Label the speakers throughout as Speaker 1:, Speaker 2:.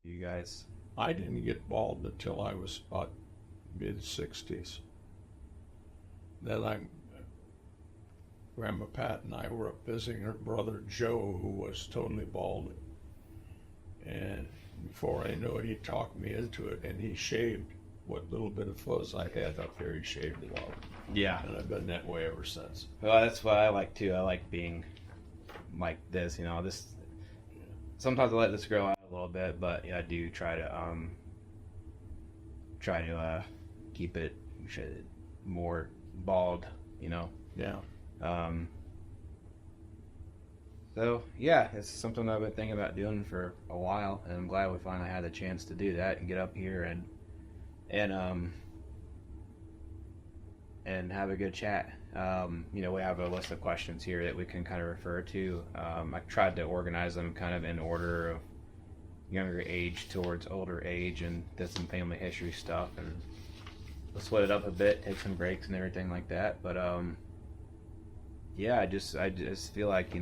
Speaker 1: You guys.
Speaker 2: I didn't get bald until I was about mid-60s. Then Grandma Pat and I were up visiting her brother Joe, who was totally bald. And before I knew it, he talked me into it, and he shaved what little bit of fuzz I had up there. He shaved it out.
Speaker 1: Yeah.
Speaker 2: And I've been that way ever since.
Speaker 1: Well, that's what I like too. I like being like this, This sometimes I let this grow out a little bit, but yeah, I do try to keep it more bald.
Speaker 2: Yeah.
Speaker 1: So yeah, it's something I've been thinking about doing for a while, and I'm glad we finally had the chance to do that and get up here and have a good chat. We have a list of questions here that we can kind of refer to. I tried to organize them kind of in order of younger age towards older age, and did some family history stuff, and we'll split it up a bit, take some breaks and everything like that. But yeah, I just feel like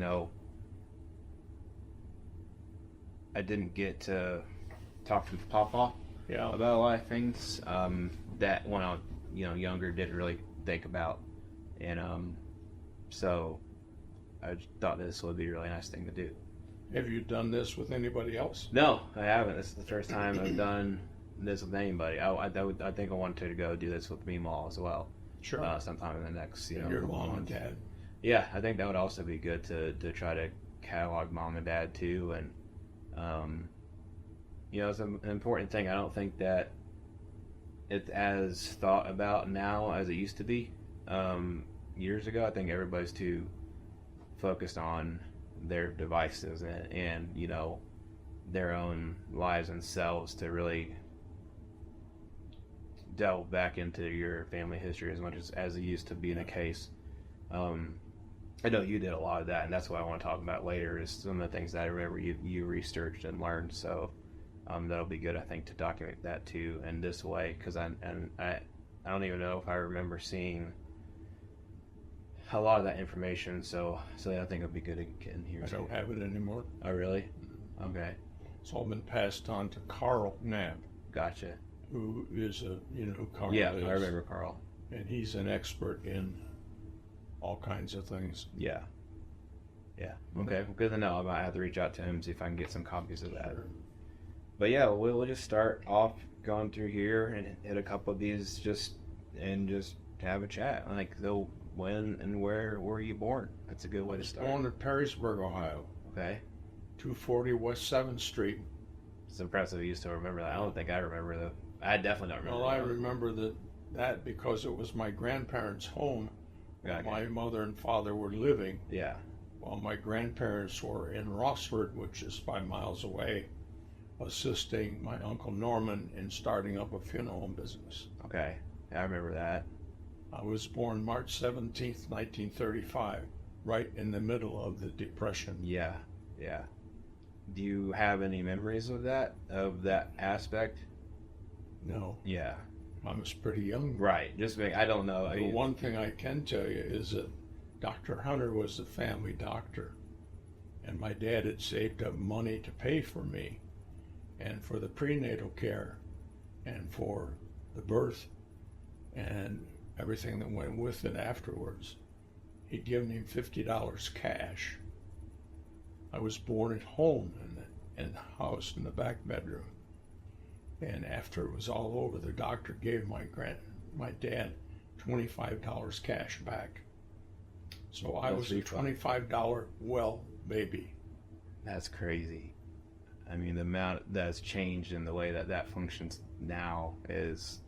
Speaker 1: I didn't get to talk to Papa about a lot of things that when I was younger didn't really think about, and so I thought this would be a really nice thing to do.
Speaker 2: Have you done this with anybody else?
Speaker 1: No, I haven't. This is the first time I've done this with anybody. I think I wanted to go do this with Meemaw as well.
Speaker 2: Sure.
Speaker 1: Sometime in the next
Speaker 2: your mom and dad.
Speaker 1: Yeah, I think that would also be good to try to catalog mom and dad too, and it's an important thing. I don't think that it's as thought about now as it used to be. Years ago, I think everybody's too focused on their devices and their own lives and selves to really delve back into your family history as much as it used to be the case. I know you did a lot of that, and that's what I want to talk about later, is some of the things that I remember you researched and learned. So that'll be good, I think, to document that too in this way, because I don't even know if I remember seeing a lot of that information. So I think it'll be good to get in here.
Speaker 2: I don't have it anymore.
Speaker 1: Oh, really? Okay.
Speaker 2: It's all been passed on to Carl Knapp.
Speaker 1: Gotcha.
Speaker 2: Who is who Carl
Speaker 1: Yeah,
Speaker 2: is.
Speaker 1: I remember Carl.
Speaker 2: And he's an expert in all kinds of things.
Speaker 1: Yeah. Okay, well, good to know. I might have to reach out to him and see if I can get some copies of that.
Speaker 2: Sure.
Speaker 1: But yeah, we'll just start off going through here and hit a couple of these just have a chat. Like, when and where were you born? That's a good way to start.
Speaker 2: Born in Perrysburg, Ohio.
Speaker 1: Okay.
Speaker 2: 240 West 7th Street.
Speaker 1: It's impressive you still remember that. I don't think I remember I definitely don't remember.
Speaker 2: Well, I remember that because it was my grandparents' home.
Speaker 1: Okay.
Speaker 2: My mother and father were living.
Speaker 1: Yeah.
Speaker 2: While my grandparents were in Rossford, which is 5 miles away, assisting my Uncle Norman in starting up a funeral home business.
Speaker 1: Okay. Yeah, I remember that.
Speaker 2: I was born March 17th, 1935, right in the middle of the Depression.
Speaker 1: Yeah. Do you have any memories of that aspect?
Speaker 2: No.
Speaker 1: Yeah.
Speaker 2: I was pretty young.
Speaker 1: Right. I don't know.
Speaker 2: The one thing I can tell you is that Dr. Hunter was the family doctor, and my dad had saved up money to pay for me and for the prenatal care and for the birth and everything that went with it afterwards. He'd given him $50 cash. I was born at home in the house in the back bedroom. And after it was all over, the doctor gave my dad $25 cash back. So I was a $25 baby.
Speaker 1: That's crazy. I mean, the amount that's changed in the way that functions now is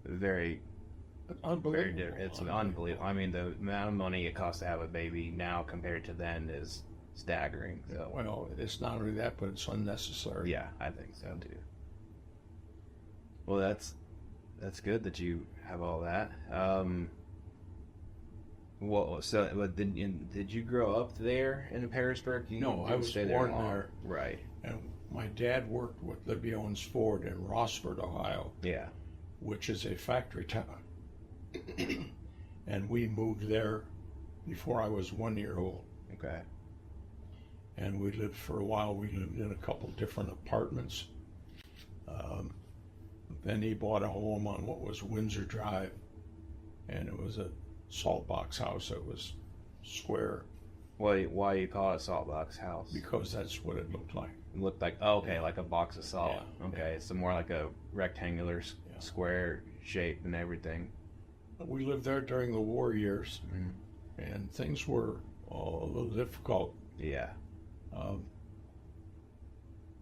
Speaker 1: very
Speaker 2: Unbelievable.
Speaker 1: different. It's unbelievable. I mean, the amount of money it costs to have a baby now compared to then is staggering. So.
Speaker 2: Well, it's not only that, but it's unnecessary.
Speaker 1: Yeah, I think so too. Well, that's good that you have all that. Did you grow up there in Perrysburg?
Speaker 2: No, I was born there.
Speaker 1: Right.
Speaker 2: And my dad worked with Libby Owens Ford in Rossford, Ohio.
Speaker 1: Yeah.
Speaker 2: Which is a factory town. And we moved there before I was 1 year old.
Speaker 1: Okay.
Speaker 2: And we lived for a while. We lived in a couple different apartments Then he bought a home on what was Windsor Drive, and it was a salt box house. It was square.
Speaker 1: Why you call it salt box house?
Speaker 2: Because that's what it looked like.
Speaker 1: It looked like, oh, okay, like a box of salt.
Speaker 2: Yeah,
Speaker 1: okay,
Speaker 2: yeah.
Speaker 1: So more like a rectangular
Speaker 2: Yeah.
Speaker 1: square shape and everything.
Speaker 2: We lived there during the war years, and things were a little difficult.
Speaker 1: Yeah.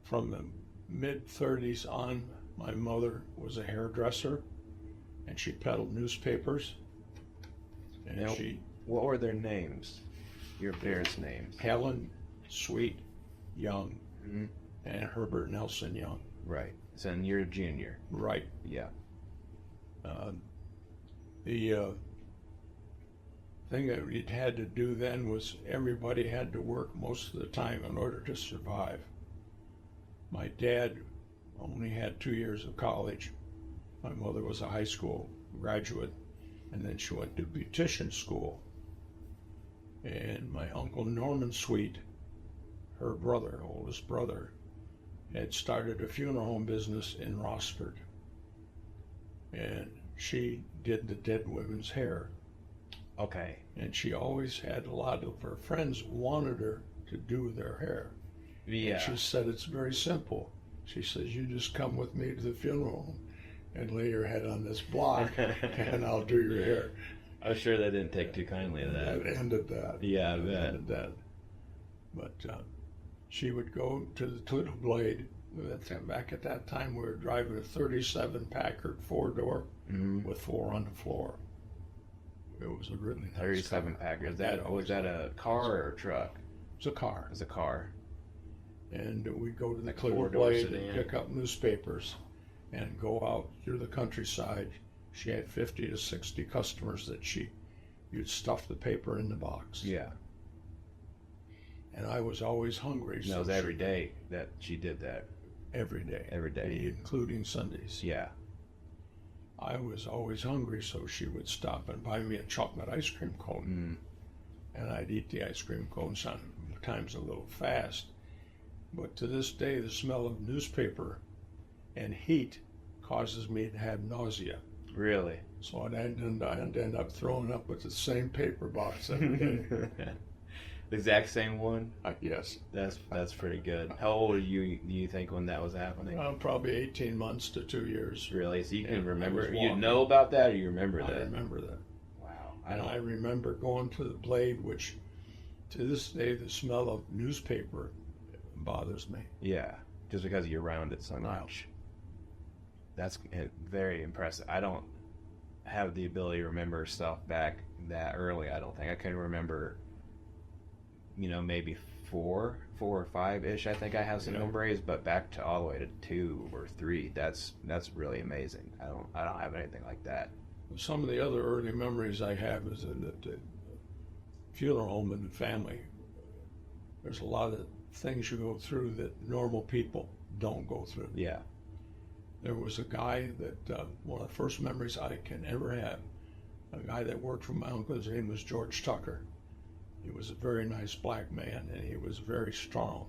Speaker 2: From the mid-30s on, my mother was a hairdresser, and she peddled newspapers. And
Speaker 1: Now, what were their names? Your parents' names?
Speaker 2: Helen Sweet Young
Speaker 1: Mm-hmm.
Speaker 2: and Herbert Nelson Young.
Speaker 1: Right. So then you're a junior.
Speaker 2: Right.
Speaker 1: Yeah.
Speaker 2: The thing that we had to do then was everybody had to work most of the time in order to survive. My dad only had 2 years of college. My mother was a high school graduate, and then she went to beautician school. And my uncle Norman Sweet, her brother, oldest brother, had started a funeral home business in Rossford. And she did the dead women's hair.
Speaker 1: Okay.
Speaker 2: And she always had a lot of her friends wanted her to do their hair.
Speaker 1: Yeah.
Speaker 2: And she said, it's very simple. She says, you just come with me to the funeral home and lay your head on this block and I'll do your hair.
Speaker 1: I'm sure they didn't take too kindly to that.
Speaker 2: That ended that.
Speaker 1: Yeah, I bet.
Speaker 2: Ended that. But she would go to the Toledo Blade. Back at that time, we were driving a 37 Packard 4-door with 4 on the floor. It was a really nice
Speaker 1: 37
Speaker 2: car.
Speaker 1: Packard. Was that a car or a truck?
Speaker 2: It was a car.
Speaker 1: It was a car.
Speaker 2: And we'd go to the
Speaker 1: Like a
Speaker 2: Toledo
Speaker 1: four-door
Speaker 2: Blade
Speaker 1: sedan.
Speaker 2: and pick up newspapers and go out through the countryside. She had 50 to 60 customers that you'd stuff the paper in the box.
Speaker 1: Yeah.
Speaker 2: And I was always hungry.
Speaker 1: And that was every day that she did that.
Speaker 2: Every day.
Speaker 1: Every day.
Speaker 2: Including Sundays.
Speaker 1: Yeah.
Speaker 2: I was always hungry, so she would stop and buy me a chocolate ice cream cone. And I'd eat the ice cream cone sometimes a little fast. But to this day, the smell of newspaper and heat causes me to have nausea.
Speaker 1: Really?
Speaker 2: So I'd end up throwing up with the same paper box every day.
Speaker 1: The exact same one?
Speaker 2: Yes.
Speaker 1: That's pretty good. How old were you, do you think, when that was happening?
Speaker 2: Probably 18 months to 2 years.
Speaker 1: Really? So you can
Speaker 2: And
Speaker 1: remember?
Speaker 2: I was
Speaker 1: You
Speaker 2: walking.
Speaker 1: know about that, or you remember that?
Speaker 2: I remember that.
Speaker 1: Wow.
Speaker 2: I remember going to the Blade, which to this day the smell of newspaper bothers me.
Speaker 1: Yeah, just because you're around it so much. That's very impressive. I don't have the ability to remember stuff back that early. I don't think I can remember. Maybe four or five-ish. I think I have some memories, but back to all the way to 2 or 3. That's really amazing. I don't have anything like that.
Speaker 2: Some of the other early memories I have is that the funeral home and the family. There's a lot of things you go through that normal people don't go through.
Speaker 1: Yeah.
Speaker 2: There was a guy that, one of the first memories I can ever have, a guy that worked for my uncle, his name was George Tucker. He was a very nice black man, and he was very strong.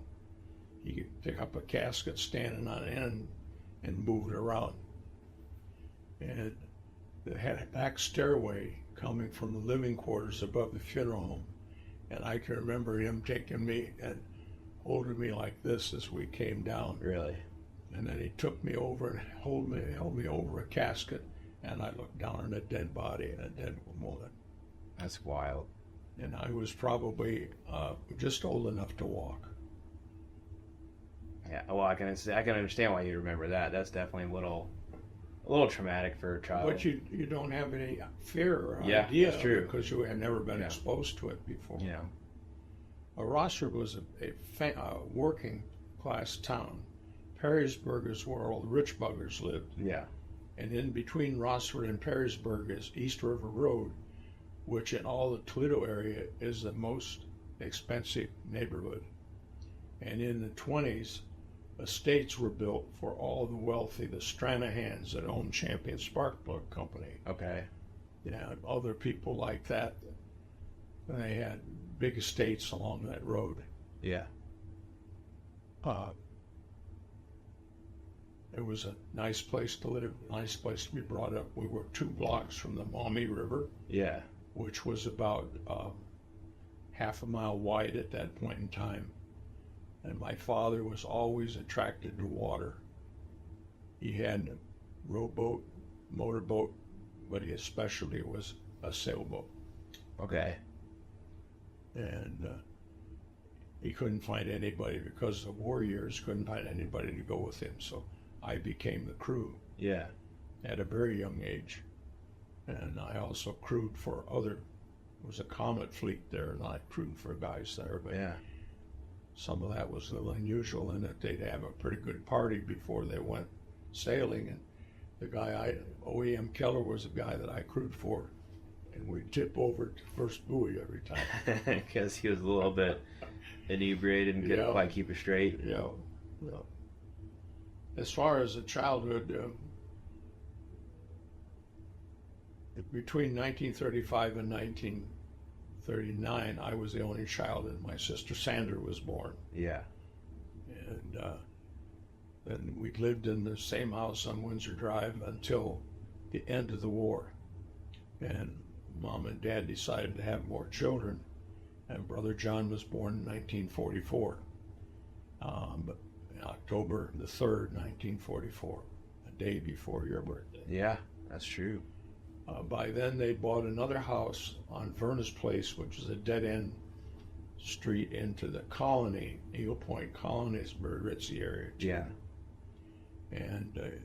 Speaker 2: He could pick up a casket standing on end and move it around. And they had a back stairway coming from the living quarters above the funeral home. And I can remember him taking me and holding me like this as we came down.
Speaker 1: Really?
Speaker 2: And then he took me over and held me over a casket, and I looked down on a dead body and a dead woman.
Speaker 1: That's wild.
Speaker 2: And I was probably just old enough to walk.
Speaker 1: Yeah. Well, I can understand why you remember that. That's definitely a little traumatic for a child.
Speaker 2: But you don't have any fear or
Speaker 1: Yeah,
Speaker 2: idea
Speaker 1: that's true.
Speaker 2: because you had never been
Speaker 1: Yeah.
Speaker 2: exposed to it before.
Speaker 1: Yeah.
Speaker 2: Rossford was a working class town. Perrysburg is where all the rich buggers lived.
Speaker 1: Yeah.
Speaker 2: And in between Rossford and Perrysburg is East River Road, which in all the Toledo area is the most expensive neighborhood. And in the 20s, estates were built for all the wealthy, the Stranahans that owned Champion Spark Plug Company.
Speaker 1: Okay.
Speaker 2: Other people like that. They had big estates along that road.
Speaker 1: Yeah.
Speaker 2: It was a nice place to live, nice place to be brought up. We were 2 blocks from the Maumee River,
Speaker 1: Yeah.
Speaker 2: which was about half a mile wide at that point in time. And my father was always attracted to water. He had a rowboat, motorboat, but his specialty was a sailboat.
Speaker 1: Okay.
Speaker 2: And he couldn't find anybody because the war years, couldn't find anybody to go with him. So I became the crew
Speaker 1: Yeah.
Speaker 2: at a very young age. And I also crewed for there was a Comet fleet there, and I crewed for guys there. But
Speaker 1: Yeah.
Speaker 2: some of that was a little unusual in that they'd have a pretty good party before they went sailing. And the guy, O.E.M. Keller, was the guy that I crewed for. And we'd tip over to first buoy every time.
Speaker 1: Because he was a little bit inebriated and couldn't
Speaker 2: Yeah.
Speaker 1: quite keep it straight.
Speaker 2: Yeah. As far as the childhood, between 1935 and 1939, I was the only child, and my sister Sandra was born.
Speaker 1: Yeah.
Speaker 2: And then we lived in the same house on Windsor Drive until the end of the war. And Mom and Dad decided to have more children, and Brother John was born in 1944. But October the 3rd, 1944, a day before your birthday.
Speaker 1: Yeah, that's true.
Speaker 2: By then, they bought another house on Furnace Place, which is a dead-end street into the Colony, Eagle Point Colony. Is very ritzy area, too.
Speaker 1: Yeah.
Speaker 2: And it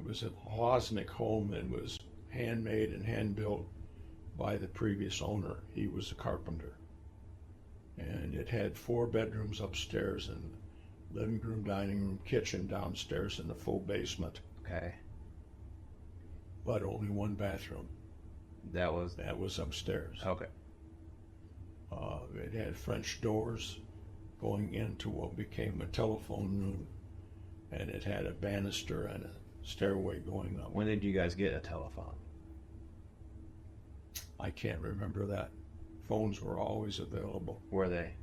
Speaker 2: was a Wozniak home and was handmade and hand-built by the previous owner. He was a carpenter. And it had 4 bedrooms upstairs and living room, dining room, kitchen downstairs, and a full basement,
Speaker 1: Okay.
Speaker 2: but only 1 bathroom.
Speaker 1: That was
Speaker 2: That was upstairs.
Speaker 1: okay.
Speaker 2: It had French doors going into what became a telephone room, and it had a banister and a stairway going up.
Speaker 1: When did you guys get a telephone?
Speaker 2: I can't remember that. Phones were always available,
Speaker 1: Were they?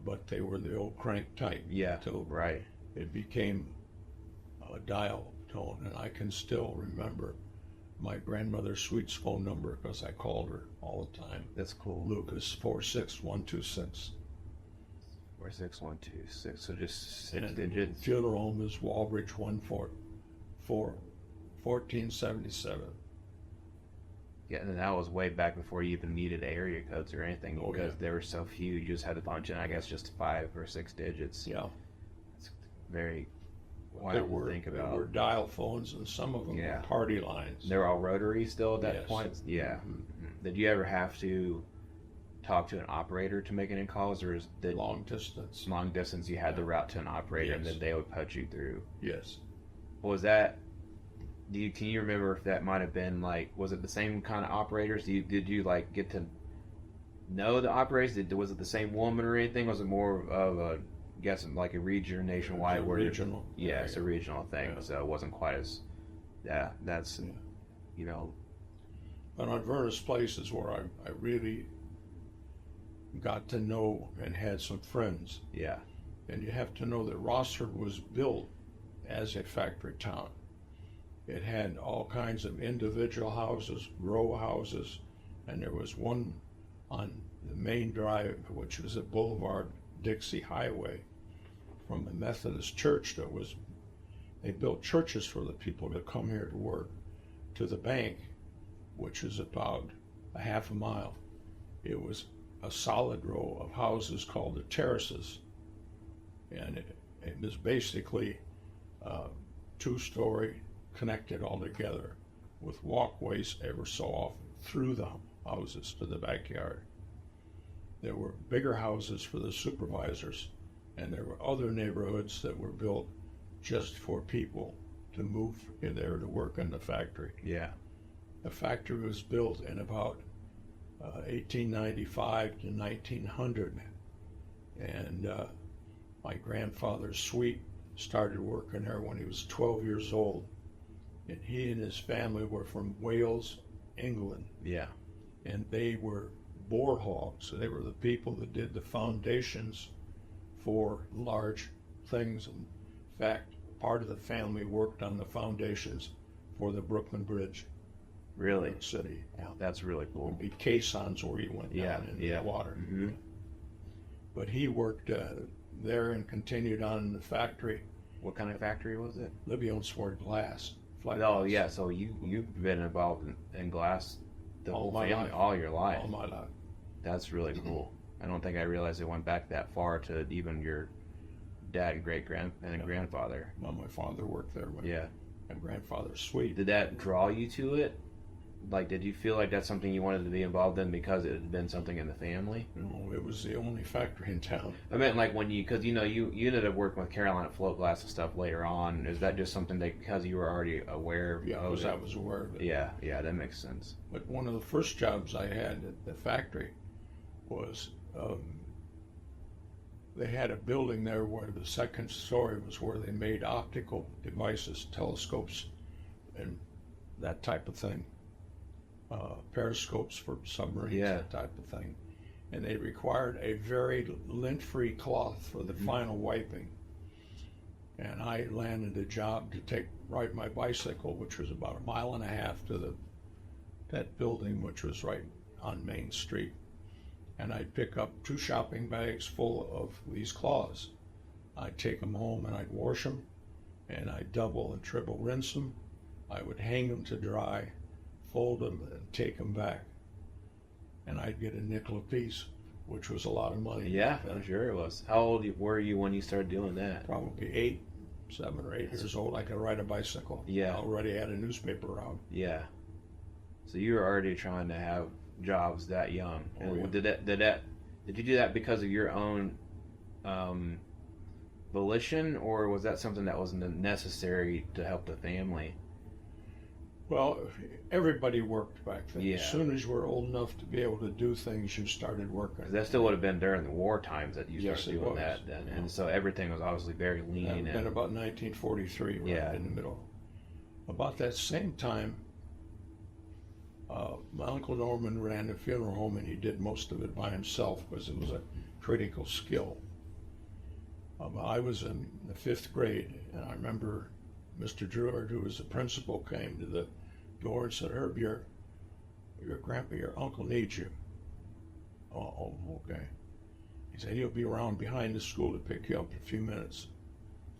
Speaker 2: but they were the old crank type.
Speaker 1: Yeah.
Speaker 2: Till
Speaker 1: Right.
Speaker 2: it became a dial tone, and I can still remember my grandmother Sweet's phone number because I called her all the time.
Speaker 1: That's cool.
Speaker 2: Lucas 46126.
Speaker 1: 46126. So just 6
Speaker 2: And
Speaker 1: digits.
Speaker 2: funeral home is Walbridge 1477.
Speaker 1: Yeah, and that was way back before you even needed area codes or anything,
Speaker 2: Oh,
Speaker 1: because
Speaker 2: yeah.
Speaker 1: there were so few. You just had to punch in, I guess, just 5 or 6 digits.
Speaker 2: Yeah,
Speaker 1: It's very
Speaker 2: they
Speaker 1: wild
Speaker 2: were,
Speaker 1: to think
Speaker 2: they
Speaker 1: about.
Speaker 2: were dial phones, and some of them
Speaker 1: Yeah.
Speaker 2: were party lines.
Speaker 1: They were all rotary still at that
Speaker 2: Yes.
Speaker 1: point? Yeah.
Speaker 2: Mhm.
Speaker 1: Did you ever have to talk to an operator to make any calls, or is the
Speaker 2: Long distance.
Speaker 1: long distance you had the route to an operator and
Speaker 2: Yes.
Speaker 1: then they would put you through?
Speaker 2: Yes.
Speaker 1: Was that? Can you remember if that might have been like? Was it the same kind of operators? Did you like get to know the operators? Was it the same woman or anything? Was it more of a guessing like a region nationwide?
Speaker 2: It's a
Speaker 1: where
Speaker 2: regional.
Speaker 1: Yeah, it's a regional thing,
Speaker 2: Yeah.
Speaker 1: so it wasn't quite as. Yeah, that's
Speaker 2: Yeah.
Speaker 1: you know.
Speaker 2: But on Vernus Place is where I really got to know and had some friends.
Speaker 1: Yeah.
Speaker 2: And you have to know that Rossford was built as a factory town. It had all kinds of individual houses, row houses, and there was one on the main drive, which was at Boulevard Dixie Highway, from a Methodist church they built churches for the people that come here to work, to the bank, which is about a half a mile. It was a solid row of houses called the terraces, and it was basically 2-story, connected all together with walkways ever so often through the houses to the backyard. There were bigger houses for the supervisors, and there were other neighborhoods that were built just for people to move in there to work in the factory.
Speaker 1: Yeah.
Speaker 2: The factory was built in about 1895 to 1900, and my grandfather's suite started working there when he was 12 years old. And he and his family were from Wales, England,
Speaker 1: Yeah.
Speaker 2: and they were boar hogs. So they were the people that did the foundations for large things. In fact, part of the family worked on the foundations for the Brooklyn Bridge.
Speaker 1: Really?
Speaker 2: New York City. Yeah.
Speaker 1: That's really cool.
Speaker 2: Would be caissons where you went down into the water.
Speaker 1: Mm-hmm.
Speaker 2: But he worked there and continued on in the factory.
Speaker 1: What kind of factory was it?
Speaker 2: Livingston glass.
Speaker 1: Oh,
Speaker 2: glass.
Speaker 1: yeah. So you've been involved in glass the
Speaker 2: All
Speaker 1: whole
Speaker 2: my
Speaker 1: family,
Speaker 2: life.
Speaker 1: all your life.
Speaker 2: All my life.
Speaker 1: That's really cool. I don't think I realized it went back that far to even your dad and grandfather.
Speaker 2: Well, my father worked there with
Speaker 1: Yeah.
Speaker 2: my grandfather's suite.
Speaker 1: Did that draw you to it? Like, did you feel like that's something you wanted to be involved in because it had been something in the family?
Speaker 2: No, it was the only factory in town.
Speaker 1: I meant like because you ended up working with Carolina Float Glass and stuff later on. Is that just something that because you were already aware of?
Speaker 2: Yeah, because I was aware of it.
Speaker 1: Yeah, that makes sense.
Speaker 2: But one of the first jobs I had at the factory was they had a building there where the second story was where they made optical devices, telescopes, and that type of thing. Periscopes for submarines, that type of thing. And they required a very lint-free cloth for the final wiping. And I landed a job to ride my bicycle, which was about 1.5 miles to that building, which was right on Main Street. And I'd pick up 2 shopping bags full of these cloths. I'd take them home and I'd wash them, and I'd double and triple rinse them. I would hang them to dry, fold them, and take them back. And I'd get a nickel a piece, which was a lot of money.
Speaker 1: Yeah, I'm sure it was. How old were you when you started doing that?
Speaker 2: Probably 7 or 8 years old. I could ride a bicycle.
Speaker 1: Yeah.
Speaker 2: I already had a newspaper out.
Speaker 1: Yeah. So you were already trying to have jobs that young. And
Speaker 2: yeah.
Speaker 1: Did you do that because of your own volition, or was that something that was necessary to help the family?
Speaker 2: Well, everybody worked back then.
Speaker 1: Yeah.
Speaker 2: As soon as you were old enough to be able to do things, you started working.
Speaker 1: That still would have been during the war times that you started
Speaker 2: Yes,
Speaker 1: doing that then. And so everything was obviously very lean.
Speaker 2: That would have been about 1943, right in the middle. About that same time, my Uncle Norman ran a funeral home, and he did most of it by himself because it was a critical skill. I was in the 5th grade, and I remember Mr. Druard, who was the principal, came to the door and said, "Herb, your grandpa, your uncle needs you." Oh, okay. He said, "He'll be around behind the school to pick you up in a few minutes."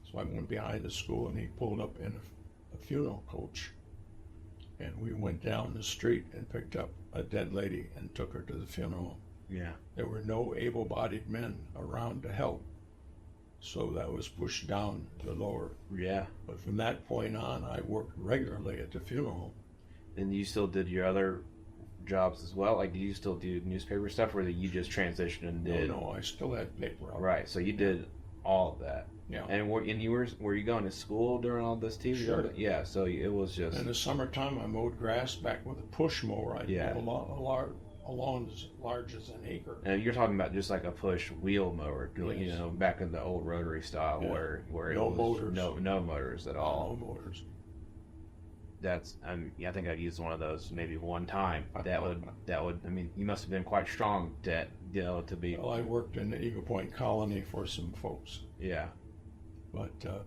Speaker 2: So I went behind the school, and he pulled up in a funeral coach. And we went down the street and picked up a dead lady and took her to the funeral.
Speaker 1: Yeah.
Speaker 2: There were no able-bodied men around to help. So that was pushed down to lower.
Speaker 1: Yeah.
Speaker 2: But from that point on, I worked regularly at the funeral home.
Speaker 1: And you still did your other jobs as well? Like, did you still do newspaper stuff, or did you just transition and did?
Speaker 2: No, I still had paper out.
Speaker 1: Right. So you did all of that.
Speaker 2: Yeah.
Speaker 1: And were you going to school during all this too?
Speaker 2: Sure.
Speaker 1: Yeah. So it was just.
Speaker 2: In the summertime, I mowed grass back with a push mower. I did a lawn as large as an acre.
Speaker 1: And you're talking about just like a push wheel mower,
Speaker 2: Yes.
Speaker 1: back in the old rotary style, where
Speaker 2: No
Speaker 1: it was
Speaker 2: motors.
Speaker 1: no motors at all.
Speaker 2: No motors.
Speaker 1: I think I've used one of those maybe one time. That would. I mean, you must have been quite strong to be.
Speaker 2: Well, I worked in the Eagle Point colony for some folks.
Speaker 1: Yeah.
Speaker 2: But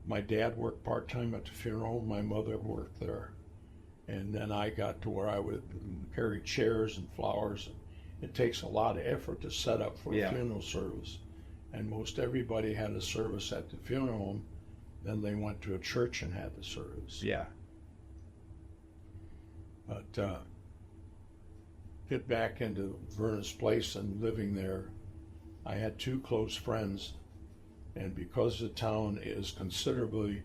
Speaker 2: my dad worked part-time at the funeral. My mother worked there. And then I got to where I would carry chairs and flowers. It takes a lot of effort to set up for a funeral service. And most everybody had a service at the funeral home. Then they went to a church and had the service.
Speaker 1: Yeah.
Speaker 2: But get back into Vernon's Place and living there, I had 2 close friends. And because the town is considerably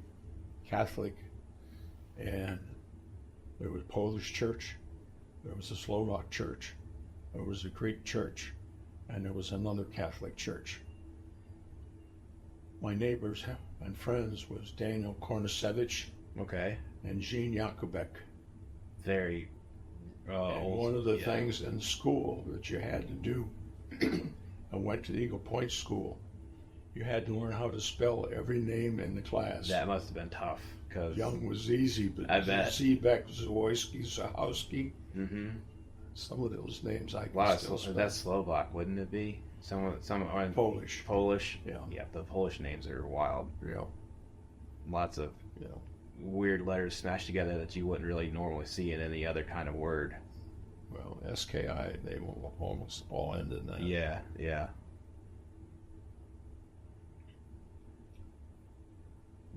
Speaker 2: Catholic, and there was a Polish church, there was a Slovak church, there was a Greek church, and there was another Catholic church. My neighbors and friends was Daniel Kornasevich and Jean Jakubek.
Speaker 1: Very
Speaker 2: and
Speaker 1: old.
Speaker 2: One of the things in school that you had to do, I went to the Eagle Point School. You had to learn how to spell every name in the class.
Speaker 1: That must have been tough. Cause
Speaker 2: Young was easy, but
Speaker 1: I bet.
Speaker 2: Seebeck, Zawoyski, Zahowski.
Speaker 1: Mm-hmm.
Speaker 2: Some of those names I can still spell.
Speaker 1: That's Slovak, wouldn't it be? Some
Speaker 2: Polish.
Speaker 1: Polish.
Speaker 2: Yeah.
Speaker 1: Yeah, the Polish names are wild.
Speaker 2: Yeah.
Speaker 1: lots of
Speaker 2: you know.
Speaker 1: weird letters smashed together that you wouldn't really normally see in any other kind of word.
Speaker 2: Well, SKI, they will almost all end in that.
Speaker 1: Yeah, yeah.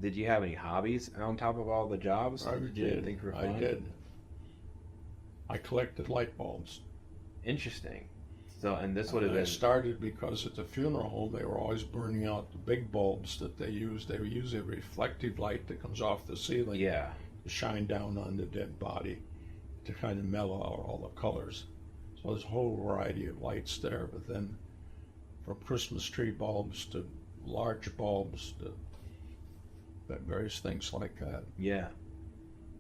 Speaker 1: Did you have any hobbies on top of all the jobs?
Speaker 2: I
Speaker 1: You
Speaker 2: did.
Speaker 1: think were
Speaker 2: I
Speaker 1: fun?
Speaker 2: did. I collected light bulbs.
Speaker 1: Interesting. So, and this would have
Speaker 2: I
Speaker 1: been
Speaker 2: started because at the funeral home they were always burning out the big bulbs that they used. They would use a reflective light that comes off the ceiling
Speaker 1: yeah,
Speaker 2: to shine down on the dead body to kind of mellow out all the colors. So there's a whole variety of lights there. But then from Christmas tree bulbs to large bulbs to various things like that.
Speaker 1: yeah.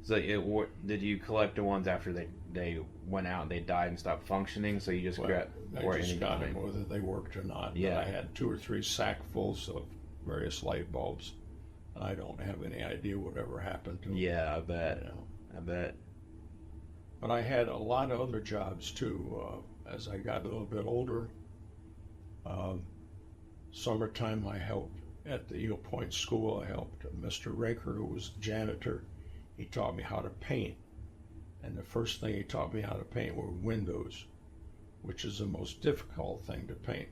Speaker 1: So, did you collect the ones after they went out and they died and stopped functioning? So you just got
Speaker 2: I just got them whether they worked or not.
Speaker 1: Yeah.
Speaker 2: But I had 2 or 3 sackfuls of various light bulbs. And I don't have any idea whatever happened to them.
Speaker 1: Yeah, I bet.
Speaker 2: You know.
Speaker 1: I bet.
Speaker 2: But I had a lot of other jobs too. As I got a little bit older, summertime I helped at the Eagle Point School. I helped Mr. Raker, who was the janitor. He taught me how to paint. And the first thing he taught me how to paint were windows, which is the most difficult thing to paint.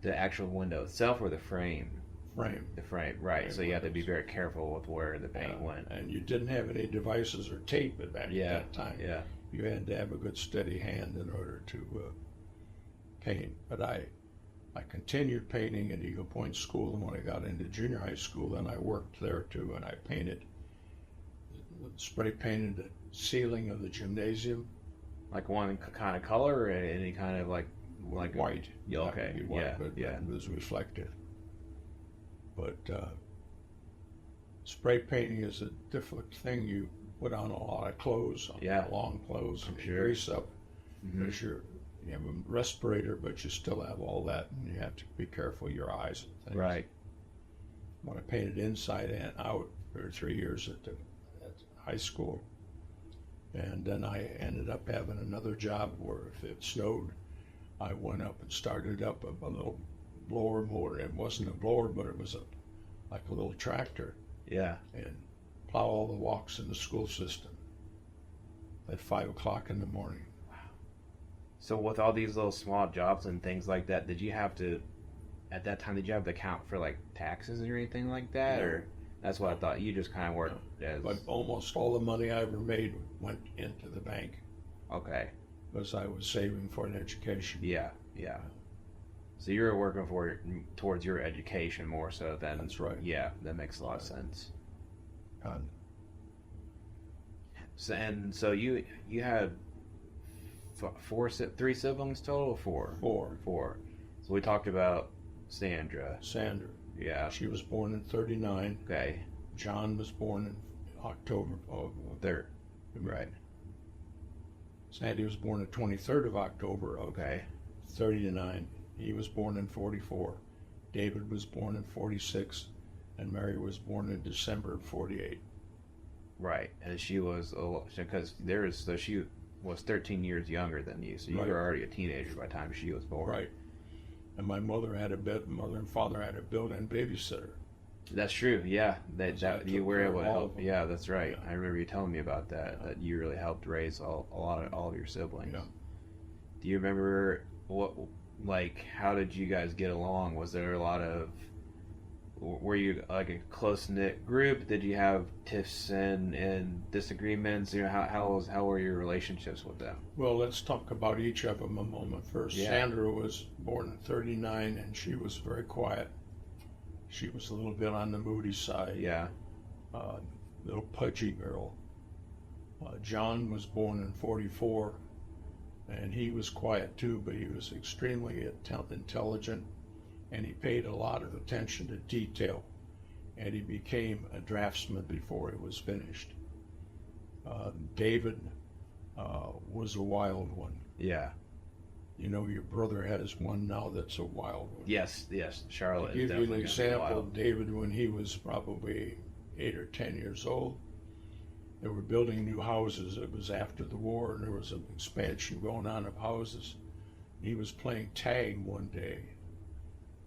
Speaker 1: The actual window itself or the frame?
Speaker 2: Frame.
Speaker 1: The frame, right.
Speaker 2: Frame
Speaker 1: So you have to be
Speaker 2: windows.
Speaker 1: very careful with where the paint went.
Speaker 2: And you didn't have any devices or tape at that time.
Speaker 1: Yeah.
Speaker 2: You had to have a good steady hand in order to paint. But I continued painting at Eagle Point School, and when I got into junior high school, then I worked there too, and I spray painted the ceiling of the gymnasium.
Speaker 1: Like one kind of color or any kind of like
Speaker 2: White.
Speaker 1: Yeah, okay.
Speaker 2: Not white,
Speaker 1: Yeah,
Speaker 2: but
Speaker 1: yeah.
Speaker 2: it was reflective. But spray painting is a different thing. You put on a lot of clothes, long clothes,
Speaker 1: I'm
Speaker 2: and
Speaker 1: sure.
Speaker 2: grease up.
Speaker 1: Mhm.
Speaker 2: Because you have a respirator, but you still have all that, and you have to be careful of your eyes and things.
Speaker 1: Right.
Speaker 2: When I painted inside and out for 3 years at high school, and then I ended up having another job where if it snowed, I went up and started up a little blower motor. It wasn't a blower, but it was like a little tractor,
Speaker 1: Yeah.
Speaker 2: and plow all the walks in the school system at 5 o'clock in the morning.
Speaker 1: So with all these little small jobs and things like that, did you have to account for like taxes or anything like that?
Speaker 2: No.
Speaker 1: Or that's what I thought. You just kind of worked as
Speaker 2: But almost all the money I ever made went into the bank
Speaker 1: okay.
Speaker 2: because I was saving for an education.
Speaker 1: Yeah, yeah. So you were working towards your education more so than
Speaker 2: That's right.
Speaker 1: Yeah, that makes a lot of sense.
Speaker 2: And
Speaker 1: So you had 3 siblings total, or 4?
Speaker 2: 4.
Speaker 1: 4. So we talked about Sandra.
Speaker 2: Sandra.
Speaker 1: Yeah.
Speaker 2: She was born in 39.
Speaker 1: Okay.
Speaker 2: John was born in October.
Speaker 1: Third. Right.
Speaker 2: Sandy was born the 23rd of October of
Speaker 1: Okay.
Speaker 2: 39. He was born in 44. David was born in 46. And Mary was born in December of 48.
Speaker 1: Right. And she was she was 13 years younger than you, so you
Speaker 2: Right.
Speaker 1: were already a teenager by the time she was born.
Speaker 2: Right. And my mother and father had a built-in babysitter.
Speaker 1: That's true. Yeah,
Speaker 2: So I
Speaker 1: that you
Speaker 2: took
Speaker 1: were
Speaker 2: care
Speaker 1: able
Speaker 2: of
Speaker 1: to
Speaker 2: all
Speaker 1: help.
Speaker 2: of them.
Speaker 1: Yeah, that's right.
Speaker 2: Yeah.
Speaker 1: I remember you telling me about that. That you really helped raise all of your siblings.
Speaker 2: Yeah.
Speaker 1: Do you remember how did you guys get along? Was there a lot of were you like a close knit group? Did you have tiffs and disagreements? How were your relationships with them?
Speaker 2: Well, let's talk about each of them a moment first.
Speaker 1: Yeah.
Speaker 2: Sandra was born in 39, and she was very quiet. She was a little bit on the moody side.
Speaker 1: Yeah.
Speaker 2: Little pudgy girl. John was born in 44, and he was quiet too, but he was extremely intelligent, and he paid a lot of attention to detail, and he became a draftsman before he was finished. David was a wild one.
Speaker 1: Yeah.
Speaker 2: You know, your brother has one now that's a wild one.
Speaker 1: Yes. Charlotte.
Speaker 2: To
Speaker 1: is
Speaker 2: give you an
Speaker 1: definitely gonna be
Speaker 2: example,
Speaker 1: wild.
Speaker 2: David, when he was probably 8 or 10 years old, they were building new houses. It was after the war, and there was an expansion going on of houses. He was playing tag one day,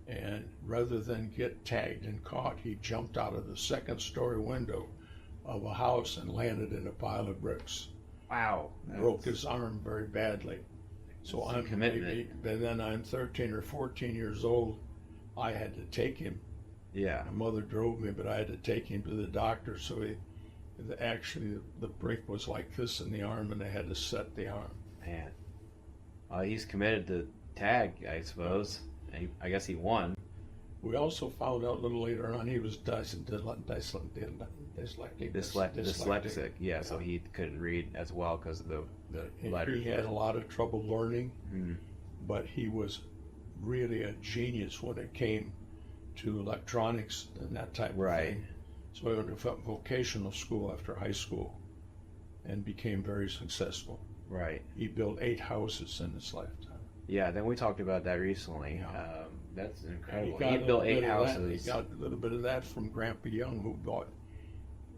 Speaker 2: And rather than get tagged and caught, he jumped out of the second-story window of a house and landed in a pile of bricks.
Speaker 1: Wow.
Speaker 2: Broke his arm very badly. So I'm
Speaker 1: commitment.
Speaker 2: then I'm 13 or 14 years old. I had to take him.
Speaker 1: Yeah.
Speaker 2: My mother drove me, but I had to take him to the doctor. So actually the break was like this in the arm, and they had to set the arm.
Speaker 1: Man. He's committed to tag, I suppose. I guess he won.
Speaker 2: We also found out a little later on he was dyslexic.
Speaker 1: Yeah, so he couldn't read as well because of the letters.
Speaker 2: He had a lot of trouble learning,
Speaker 1: Mm.
Speaker 2: but he was really a genius when it came to electronics and that type of thing. So he went to vocational school after high school and became very successful.
Speaker 1: Right.
Speaker 2: He built 8 houses in his lifetime.
Speaker 1: Yeah, then we talked about that recently.
Speaker 2: Yeah.
Speaker 1: That's incredible.
Speaker 2: He
Speaker 1: built 8 houses.
Speaker 2: He got a little bit of that from Grandpa Young,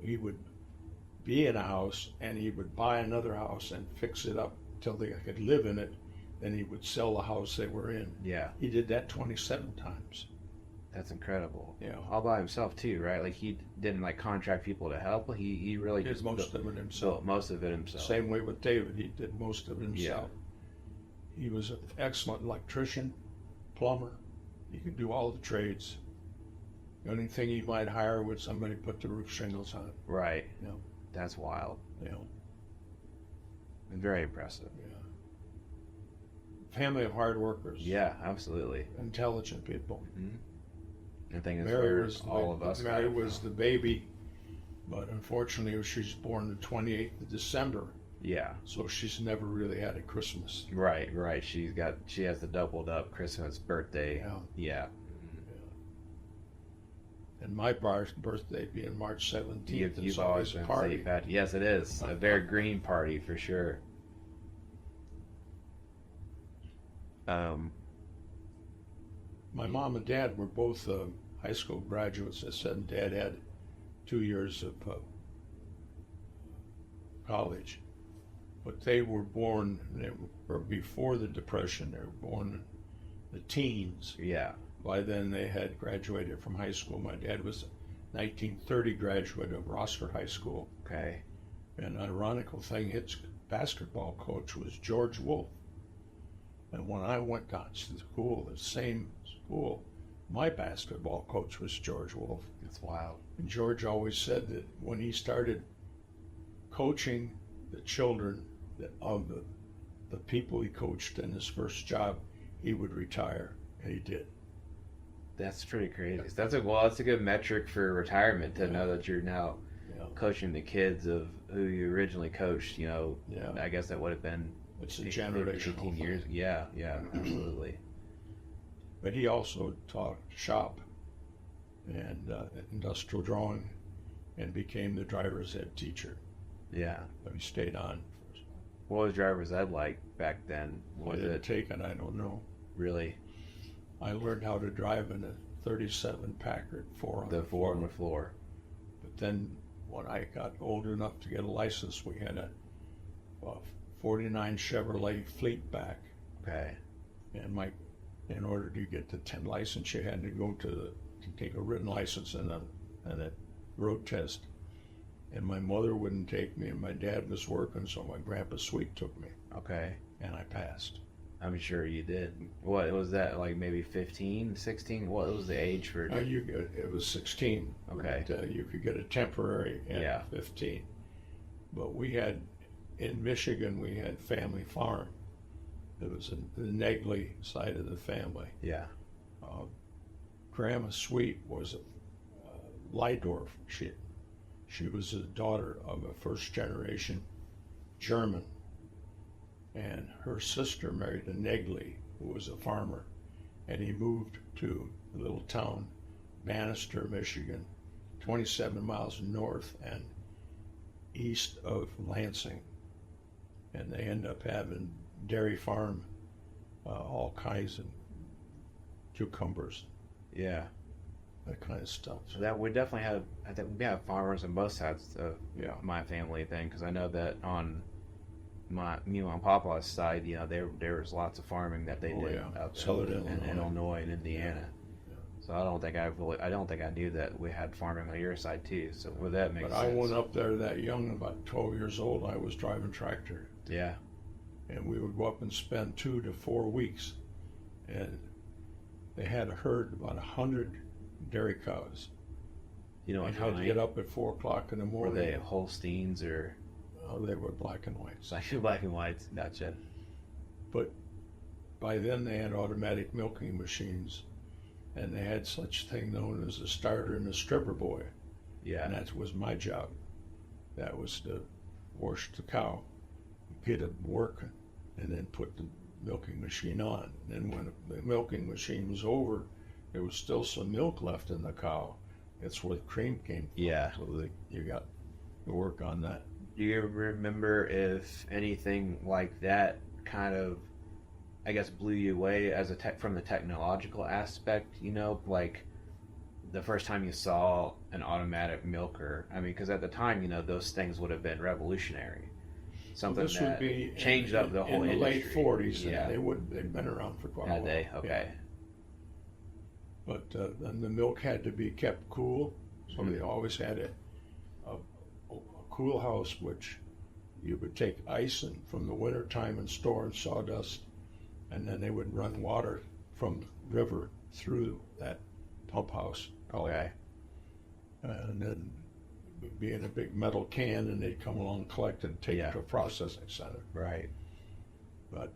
Speaker 2: he would be in a house and he would buy another house and fix it up till they could live in it. Then he would sell the house they were in.
Speaker 1: Yeah.
Speaker 2: He did that 27 times.
Speaker 1: That's incredible.
Speaker 2: Yeah.
Speaker 1: All by himself too, right? Like he didn't like contract people to help. He really
Speaker 2: Did
Speaker 1: just
Speaker 2: most of it himself.
Speaker 1: built most of it himself.
Speaker 2: Same way with David. He did most of it himself. He was an excellent electrician, plumber. He could do all the trades. The only thing he might hire was somebody put the roof shingles on it.
Speaker 1: Right.
Speaker 2: Yeah.
Speaker 1: That's wild.
Speaker 2: Yeah.
Speaker 1: And very impressive.
Speaker 2: Yeah. Family of hard workers.
Speaker 1: Yeah, absolutely.
Speaker 2: Intelligent people.
Speaker 1: Mm-hmm. I think it's
Speaker 2: Mary
Speaker 1: where all of us.
Speaker 2: Mary was the baby, but unfortunately she was born the 28th of December.
Speaker 1: Yeah.
Speaker 2: So she's never really had a Christmas.
Speaker 1: Right. She has the doubled up Christmas, birthday. Yeah.
Speaker 2: And my birthday being March 17th,
Speaker 1: You've always been a party. Yes, it is a very green party for sure.
Speaker 2: My mom and dad were both high school graduates. I said Dad had 2 years of college, but they were born. They were before the Depression. They were born in the teens.
Speaker 1: Yeah.
Speaker 2: By then they had graduated from high school. My dad was a 1930 graduate of Rossford High School.
Speaker 1: Okay.
Speaker 2: And an ironical thing, his basketball coach was George Wolf. And when I went to school, the same school, my basketball coach was George Wolf.
Speaker 1: That's wild.
Speaker 2: And George always said that when he started coaching the children of the people he coached in his first job, he would retire, and he did.
Speaker 1: That's pretty crazy. That's a good metric for retirement to know that you're now coaching the kids of who you originally coached. You know, I guess that would have been
Speaker 2: it's a generational
Speaker 1: 18 years. Yeah, absolutely.
Speaker 2: But he also taught shop and industrial drawing, and became the driver's ed teacher.
Speaker 1: Yeah.
Speaker 2: But he stayed on.
Speaker 1: What was driver's ed like back then?
Speaker 2: Was it taken? I don't know.
Speaker 1: Really?
Speaker 2: I learned how to drive in a 37 Packard 4
Speaker 1: on the floor.
Speaker 2: But then when I got old enough to get a license, we had a 49 Chevrolet Fleetback.
Speaker 1: Okay.
Speaker 2: And in order to get the 10 license, you had to go to take a written license and a road test. And my mother wouldn't take me, and my dad was working, so my Grandpa Sweet took me.
Speaker 1: Okay.
Speaker 2: And I passed.
Speaker 1: I'm sure you did. What was that, like maybe 15, 16? What was the age for it?
Speaker 2: It was 16.
Speaker 1: Okay.
Speaker 2: But, you could get a temporary at 15. But in Michigan, we had family farm. It was the Negley side of the family.
Speaker 1: Yeah.
Speaker 2: Grandma Sweet was a Lydorf. She was the daughter of a first-generation German. And her sister married a Negley, who was a farmer. And he moved to a little town, Bannister, Michigan, 27 miles north and east of Lansing. And they end up having dairy farm, all kinds of cucumbers.
Speaker 1: Yeah.
Speaker 2: That kind of stuff.
Speaker 1: So that we definitely I think we have farmers on both sides of my family thing, because I know that on me and Papa's side, there was lots of farming that they did up
Speaker 2: Southern
Speaker 1: in Illinois and Indiana. So I don't think I knew that we had farming on your side too. So well, that makes
Speaker 2: But
Speaker 1: sense.
Speaker 2: I went up there that young, about 12 years old. I was driving tractor,
Speaker 1: Yeah.
Speaker 2: and we would go up and spend 2 to 4 weeks, and they had a herd about 100 dairy cows.
Speaker 1: You know
Speaker 2: And
Speaker 1: what
Speaker 2: had to get up at 4 o'clock in the
Speaker 1: Were
Speaker 2: morning.
Speaker 1: they Holsteins or
Speaker 2: They were black and whites.
Speaker 1: black and whites? Gotcha.
Speaker 2: But by then they had automatic milking machines, and they had such thing known as a starter and a stripper boy.
Speaker 1: Yeah.
Speaker 2: And that was my job. That was to wash the cow, get it working, and then put the milking machine on. And when the milking machine was over, there was still some milk left in the cow. That's where the cream came from.
Speaker 1: Yeah.
Speaker 2: So you got to work on that.
Speaker 1: Do you remember if anything like that kind of, I guess, blew you away as from the technological aspect? You know, like the first time you saw an automatic milker. I mean, because at the time, you know, those things would have been revolutionary. Something
Speaker 2: This
Speaker 1: that
Speaker 2: would be
Speaker 1: changed up the whole
Speaker 2: in the
Speaker 1: industry.
Speaker 2: late 40s.
Speaker 1: Yeah.
Speaker 2: They'd been around for quite a
Speaker 1: Had
Speaker 2: while.
Speaker 1: they? Okay.
Speaker 2: Yeah. But then the milk had to be kept cool, so they always had a cool house, which you would take ice from the winter time and store in sawdust, and then they would run water from the river through that pump house.
Speaker 1: Okay.
Speaker 2: And then it would be in a big metal can, and they'd come along, collect it, and take it to a processing center.
Speaker 1: Right.
Speaker 2: But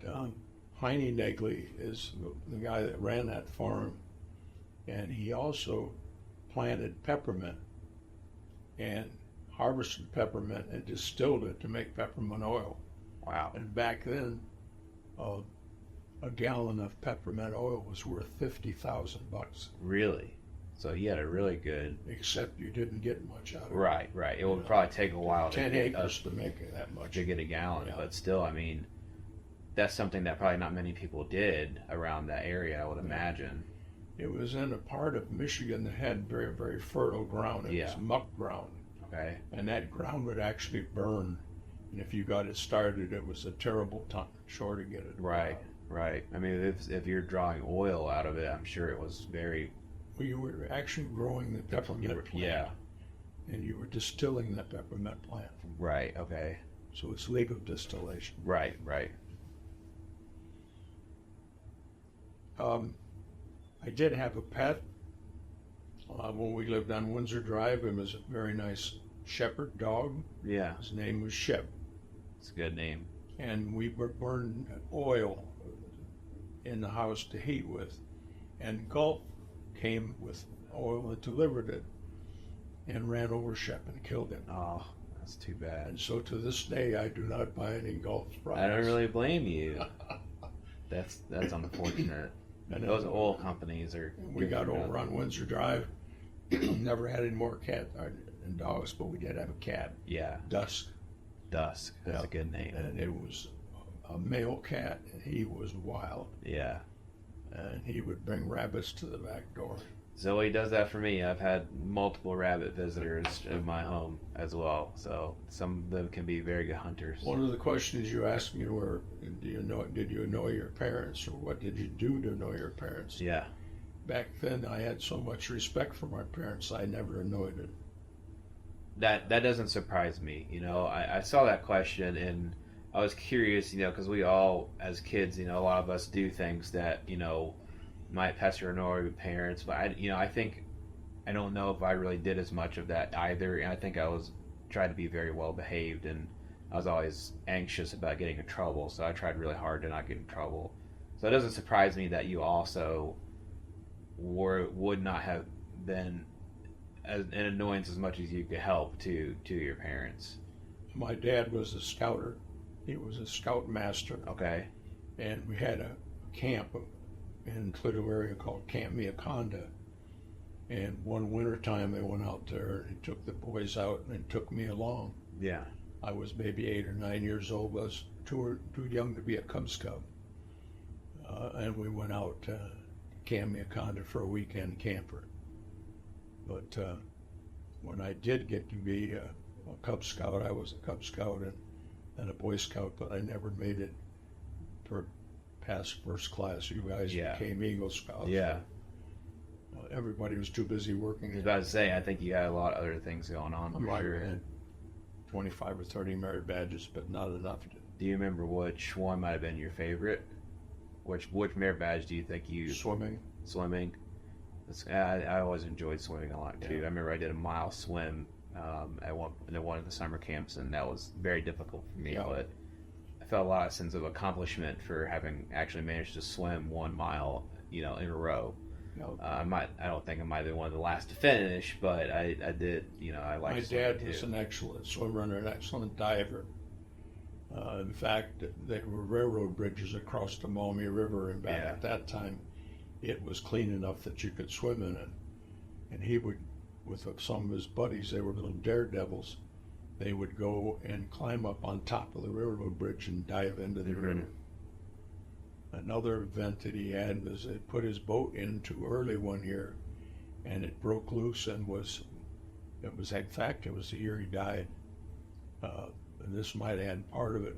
Speaker 2: Heine Negley is the guy that ran that farm, and he also planted peppermint and harvested peppermint and distilled it to make peppermint oil.
Speaker 1: Wow.
Speaker 2: And back then, a gallon of peppermint oil was worth $50,000.
Speaker 1: Really? So he had a really good.
Speaker 2: Except you didn't get much out of it.
Speaker 1: Right. Right. It would probably take a while
Speaker 2: 10
Speaker 1: to get
Speaker 2: acres to make it that much.
Speaker 1: to get a gallon,
Speaker 2: Yeah.
Speaker 1: but still, I mean, that's something that probably not many people did around that area, I would imagine.
Speaker 2: It was in a part of Michigan that had very, very fertile ground. It was muck ground.
Speaker 1: Okay.
Speaker 2: And that ground would actually burn. And if you got it started, it was a terrible chore to get it.
Speaker 1: Right. Right. I mean, if you're drawing oil out of it, I'm sure it was very.
Speaker 2: Well, you were actually growing the peppermint plant.
Speaker 1: Yeah.
Speaker 2: And you were distilling that peppermint plant.
Speaker 1: Right. Okay.
Speaker 2: So it's legal distillation.
Speaker 1: Right. Right.
Speaker 2: I did have a pet when we lived on Windsor Drive. It was a very nice shepherd dog.
Speaker 1: Yeah.
Speaker 2: His name was Shep.
Speaker 1: It's a good name.
Speaker 2: And we burned oil in the house to heat with. And Gulf came with oil and delivered it and ran over Shep and killed him.
Speaker 1: Oh, that's too bad.
Speaker 2: And so to this day, I do not buy any Gulf's products.
Speaker 1: I don't really blame you. That's unfortunate.
Speaker 2: And
Speaker 1: Those oil companies are.
Speaker 2: We got over on Windsor Drive. Never had any more cats and dogs, but we did have a cat.
Speaker 1: Yeah.
Speaker 2: Dusk.
Speaker 1: Dusk. That's a good name.
Speaker 2: And it was a male cat, and he was wild.
Speaker 1: Yeah.
Speaker 2: And he would bring rabbits to the back door.
Speaker 1: Zoe does that for me. I've had multiple rabbit visitors in my home as well. So some of them can be very good hunters.
Speaker 2: One of the questions you asked me were, did you know your parents, or what did you do to know your parents?
Speaker 1: Yeah.
Speaker 2: Back then, I had so much respect for my parents, I never annoyed it.
Speaker 1: That doesn't surprise me. You know, I saw that question and I was curious, you know, because we all, as kids, you know, a lot of us do things that, you know, might pester or annoy your parents. But, I think, I don't know if I really did as much of that either. And I think I was tried to be very well behaved, and I was always anxious about getting in trouble. So I tried really hard to not get in trouble. So it doesn't surprise me that you also would not have been an annoyance as much as you could help to your parents.
Speaker 2: My dad was a scouter. He was a scout master.
Speaker 1: Okay.
Speaker 2: And we had a camp in Toledo area called Camp Miaconda. And one winter time they went out there and took the boys out and took me along.
Speaker 1: Yeah.
Speaker 2: I was maybe 8 or 9 years old. I was too young to be a Cub Scout. And we went out to Camp Miaconda for a weekend camper. But when I did get to be a Cub Scout, I was a Cub Scout and a Boy Scout, but I never made it past first class. You guys became Eagle Scouts.
Speaker 1: Yeah.
Speaker 2: everybody was too busy
Speaker 1: I was
Speaker 2: working.
Speaker 1: about to say, I think you had a lot of other things going on. For
Speaker 2: Right,
Speaker 1: sure.
Speaker 2: and 25 or 30 merit badges, but not enough to
Speaker 1: Do you remember which one might have been your favorite? Which merit badge do you think you
Speaker 2: swimming.
Speaker 1: swimming? I always enjoyed swimming a lot too.
Speaker 2: Yeah.
Speaker 1: I remember I did a mile swim at one of the summer camps, and that was very difficult for me.
Speaker 2: Yeah.
Speaker 1: But I felt a lot of sense of accomplishment for having actually managed to swim 1 mile, in a row.
Speaker 2: No.
Speaker 1: I don't think I might have been one of the last to finish, but I did. I liked
Speaker 2: My
Speaker 1: swimming
Speaker 2: dad
Speaker 1: too.
Speaker 2: was an excellent swimmer and an excellent diver. In fact, there were railroad bridges across the Maumee River, and back at that time, it was clean enough that you could swim in it. And he would, with some of his buddies, they were little daredevils, they would go and climb up on top of the railroad bridge and dive into the river. Another event that he had was they put his boat in too early one year, and it broke loose and in fact, it was the year he died. This might add part of it.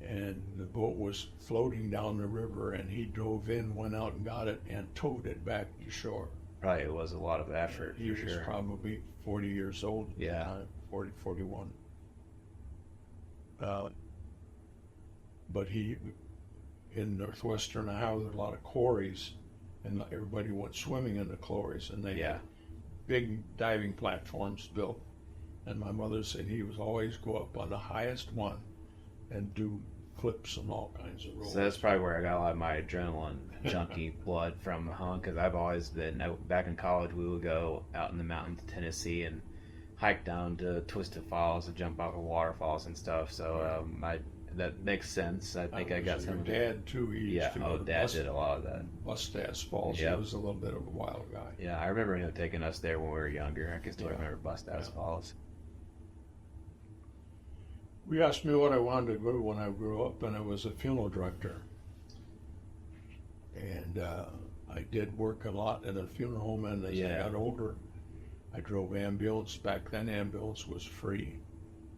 Speaker 2: And the boat was floating down the river, and he drove in, went out and got it, and towed it back to shore.
Speaker 1: Probably it was a lot of effort.
Speaker 2: He was
Speaker 1: sure.
Speaker 2: probably 40 years old at the time, 40, 41. But in northwestern Ohio, there are a lot of quarries, and everybody went swimming in the quarries, and they had big diving platforms built. And my mother said he was always go up on the highest one and do flips and all kinds of rolls.
Speaker 1: So that's probably where I got a lot of my adrenaline junkie blood from, because I've always been, back in college, we would go out in the mountains of Tennessee and hike down to Twisted Falls and jump off of waterfalls and stuff. So that makes sense. I think I got some.
Speaker 2: Your dad too. He used to go to
Speaker 1: Dad did a lot of that.
Speaker 2: Bustaz Falls.
Speaker 1: Yep.
Speaker 2: He was a little bit of a wild guy.
Speaker 1: Yeah, I remember him taking us there when we were younger. I can still remember Bustaz Falls.
Speaker 2: We asked me what I wanted to do when I grew up, and I was a funeral director. And I did work a lot at a funeral home, and as I got older, I drove ambulance. Back then, ambulance was free.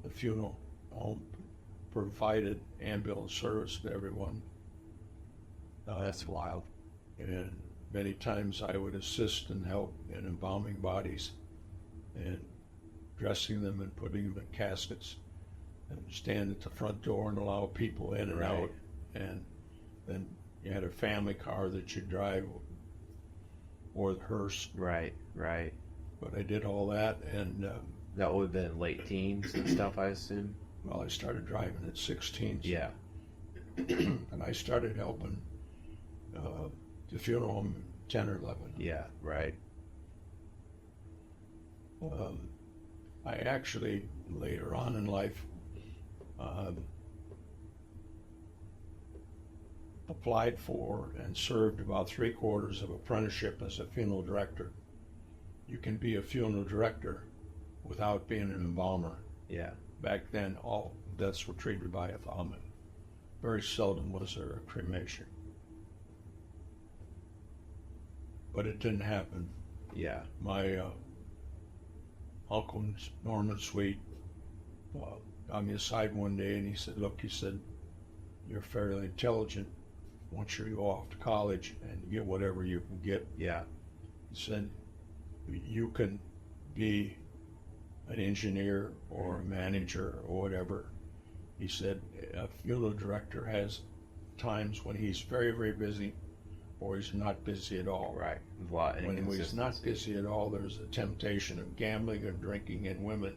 Speaker 2: The funeral home provided ambulance service to everyone.
Speaker 1: That's wild.
Speaker 2: And many times I would assist and help in embalming bodies and dressing them and putting them in caskets, and stand at the front door and allow people in and out. And then you had a family car that you drive, or the hearse.
Speaker 1: Right.
Speaker 2: But I did all that, and
Speaker 1: that would have been late teens and stuff, I assume.
Speaker 2: Well, I started driving at 16.
Speaker 1: Yeah.
Speaker 2: And I started helping the funeral home 10 or 11.
Speaker 1: Yeah, right.
Speaker 2: I actually, later on in life, applied for and served about 3/4 of apprenticeship as a funeral director. You can be a funeral director without being an embalmer.
Speaker 1: Yeah.
Speaker 2: Back then, all deaths were treated by embalmment. Very seldom was there a cremation. But it didn't happen.
Speaker 1: Yeah.
Speaker 2: My uncle, Norman Sweet, got me aside one day, and he said, "Look," he said, "you're fairly intelligent. Once you go off to college and get whatever you can get,"
Speaker 1: Yeah.
Speaker 2: he said, "you can be an engineer or a manager or whatever." He said, "A funeral director has times when he's very, very busy, or he's not busy at all."
Speaker 1: Right. A lot of
Speaker 2: When he's not
Speaker 1: inconsistency.
Speaker 2: busy at all, there's a temptation of gambling and drinking and women,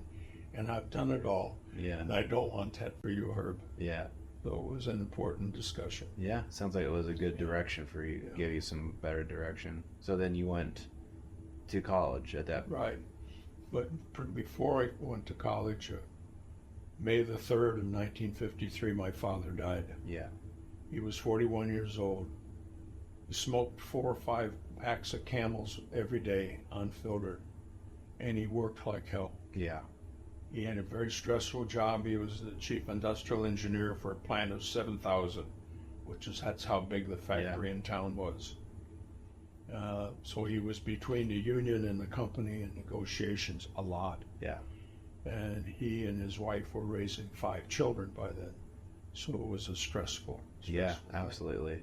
Speaker 2: and I've done it all.
Speaker 1: Yeah.
Speaker 2: And I don't want that for you, Herb.
Speaker 1: Yeah.
Speaker 2: So it was an important discussion.
Speaker 1: Yeah. Sounds like it was a good direction for you.
Speaker 2: Yeah.
Speaker 1: Give you some better direction. So then you went to college at that.
Speaker 2: Right. But before I went to college, May the 3rd of 1953, my father died.
Speaker 1: Yeah.
Speaker 2: He was 41 years old. He smoked 4 or 5 packs of Camels every day, unfiltered, and he worked like hell.
Speaker 1: Yeah.
Speaker 2: He had a very stressful job. He was the chief industrial engineer for a plant of 7,000, that's how big the factory in town was. So he was between the union and the company in negotiations a lot.
Speaker 1: Yeah.
Speaker 2: And he and his wife were raising 5 children by then. So it was a stressful
Speaker 1: Yeah,
Speaker 2: life.
Speaker 1: absolutely.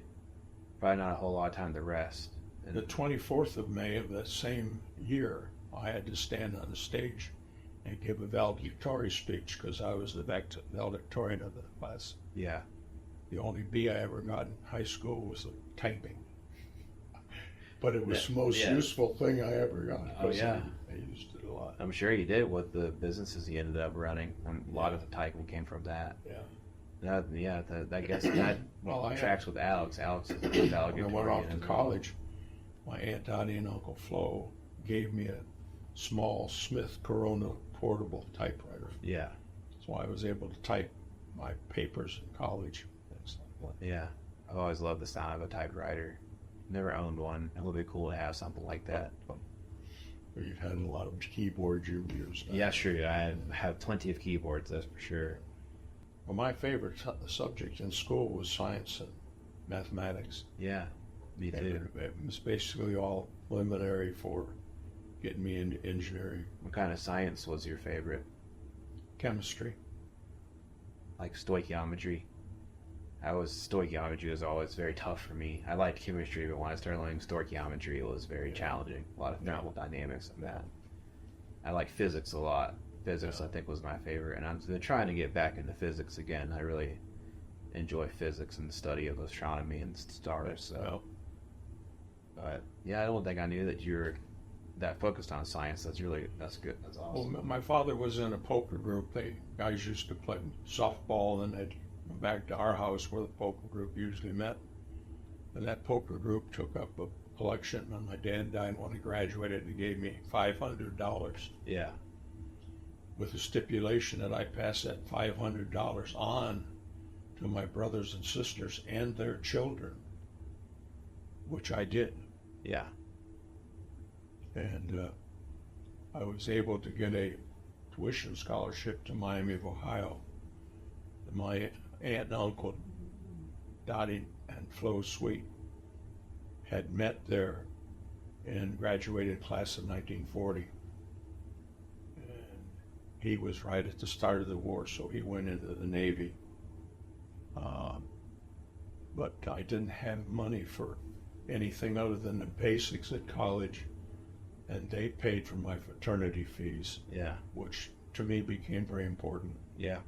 Speaker 1: Probably not a whole lot of time to rest. And
Speaker 2: The 24th of May of that same year, I had to stand on the stage and give a valedictory speech because I was the valedictorian of the class.
Speaker 1: yeah,
Speaker 2: The only B I ever got in high school was typing. But it was the most useful thing I ever got.
Speaker 1: Oh, yeah.
Speaker 2: I used it a lot.
Speaker 1: I'm sure he did with the businesses he ended up running. A lot of the typing came from that.
Speaker 2: Yeah.
Speaker 1: I guess that
Speaker 2: Well,
Speaker 1: tracks with Alex. Alex is a
Speaker 2: When I
Speaker 1: valedictorian.
Speaker 2: went off to
Speaker 1: as well.
Speaker 2: college, my Aunt Dottie and Uncle Flo gave me a small Smith Corona portable typewriter.
Speaker 1: Yeah,
Speaker 2: So I was able to type my papers in college. Things like that.
Speaker 1: yeah. I've always loved the sound of a typewriter. Never owned one. It would be cool to have something like that.
Speaker 2: You've had a lot of keyboards you've used.
Speaker 1: Yeah, sure. I have plenty of keyboards, that's for sure.
Speaker 2: Well, my favorite subject in school was science and mathematics.
Speaker 1: Yeah, me too.
Speaker 2: It was basically all preliminary for getting me into engineering.
Speaker 1: What kind of science was your favorite?
Speaker 2: Chemistry.
Speaker 1: Like stoichiometry? Stoichiometry was always very tough for me. I liked chemistry, but when I started learning stoichiometry, it was very challenging. A lot of thermodynamics and that. I like physics a lot. Physics, I think, was my favorite, and I'm trying to get back into physics again. I really enjoy physics and the study of astronomy and stars. So, but yeah, I don't think I knew that you were that focused on science. That's good. That's awesome.
Speaker 2: Well, my father was in a poker group. Guys used to play softball, and they'd come back to our house where the poker group usually met. And that poker group took up a collection. And my dad died when he graduated. He gave me $500.
Speaker 1: Yeah.
Speaker 2: With the stipulation that I pass that $500 on to my brothers and sisters and their children, which I did.
Speaker 1: Yeah.
Speaker 2: And I was able to get a tuition scholarship to Miami of Ohio. My aunt and uncle, Dottie and Flo Sweet, had met there and graduated class of 1940. He was right at the start of the war, so he went into the Navy. But I didn't have money for anything other than the basics at college, and they paid for my fraternity fees,
Speaker 1: Yeah.
Speaker 2: which to me became very important.
Speaker 1: Yeah.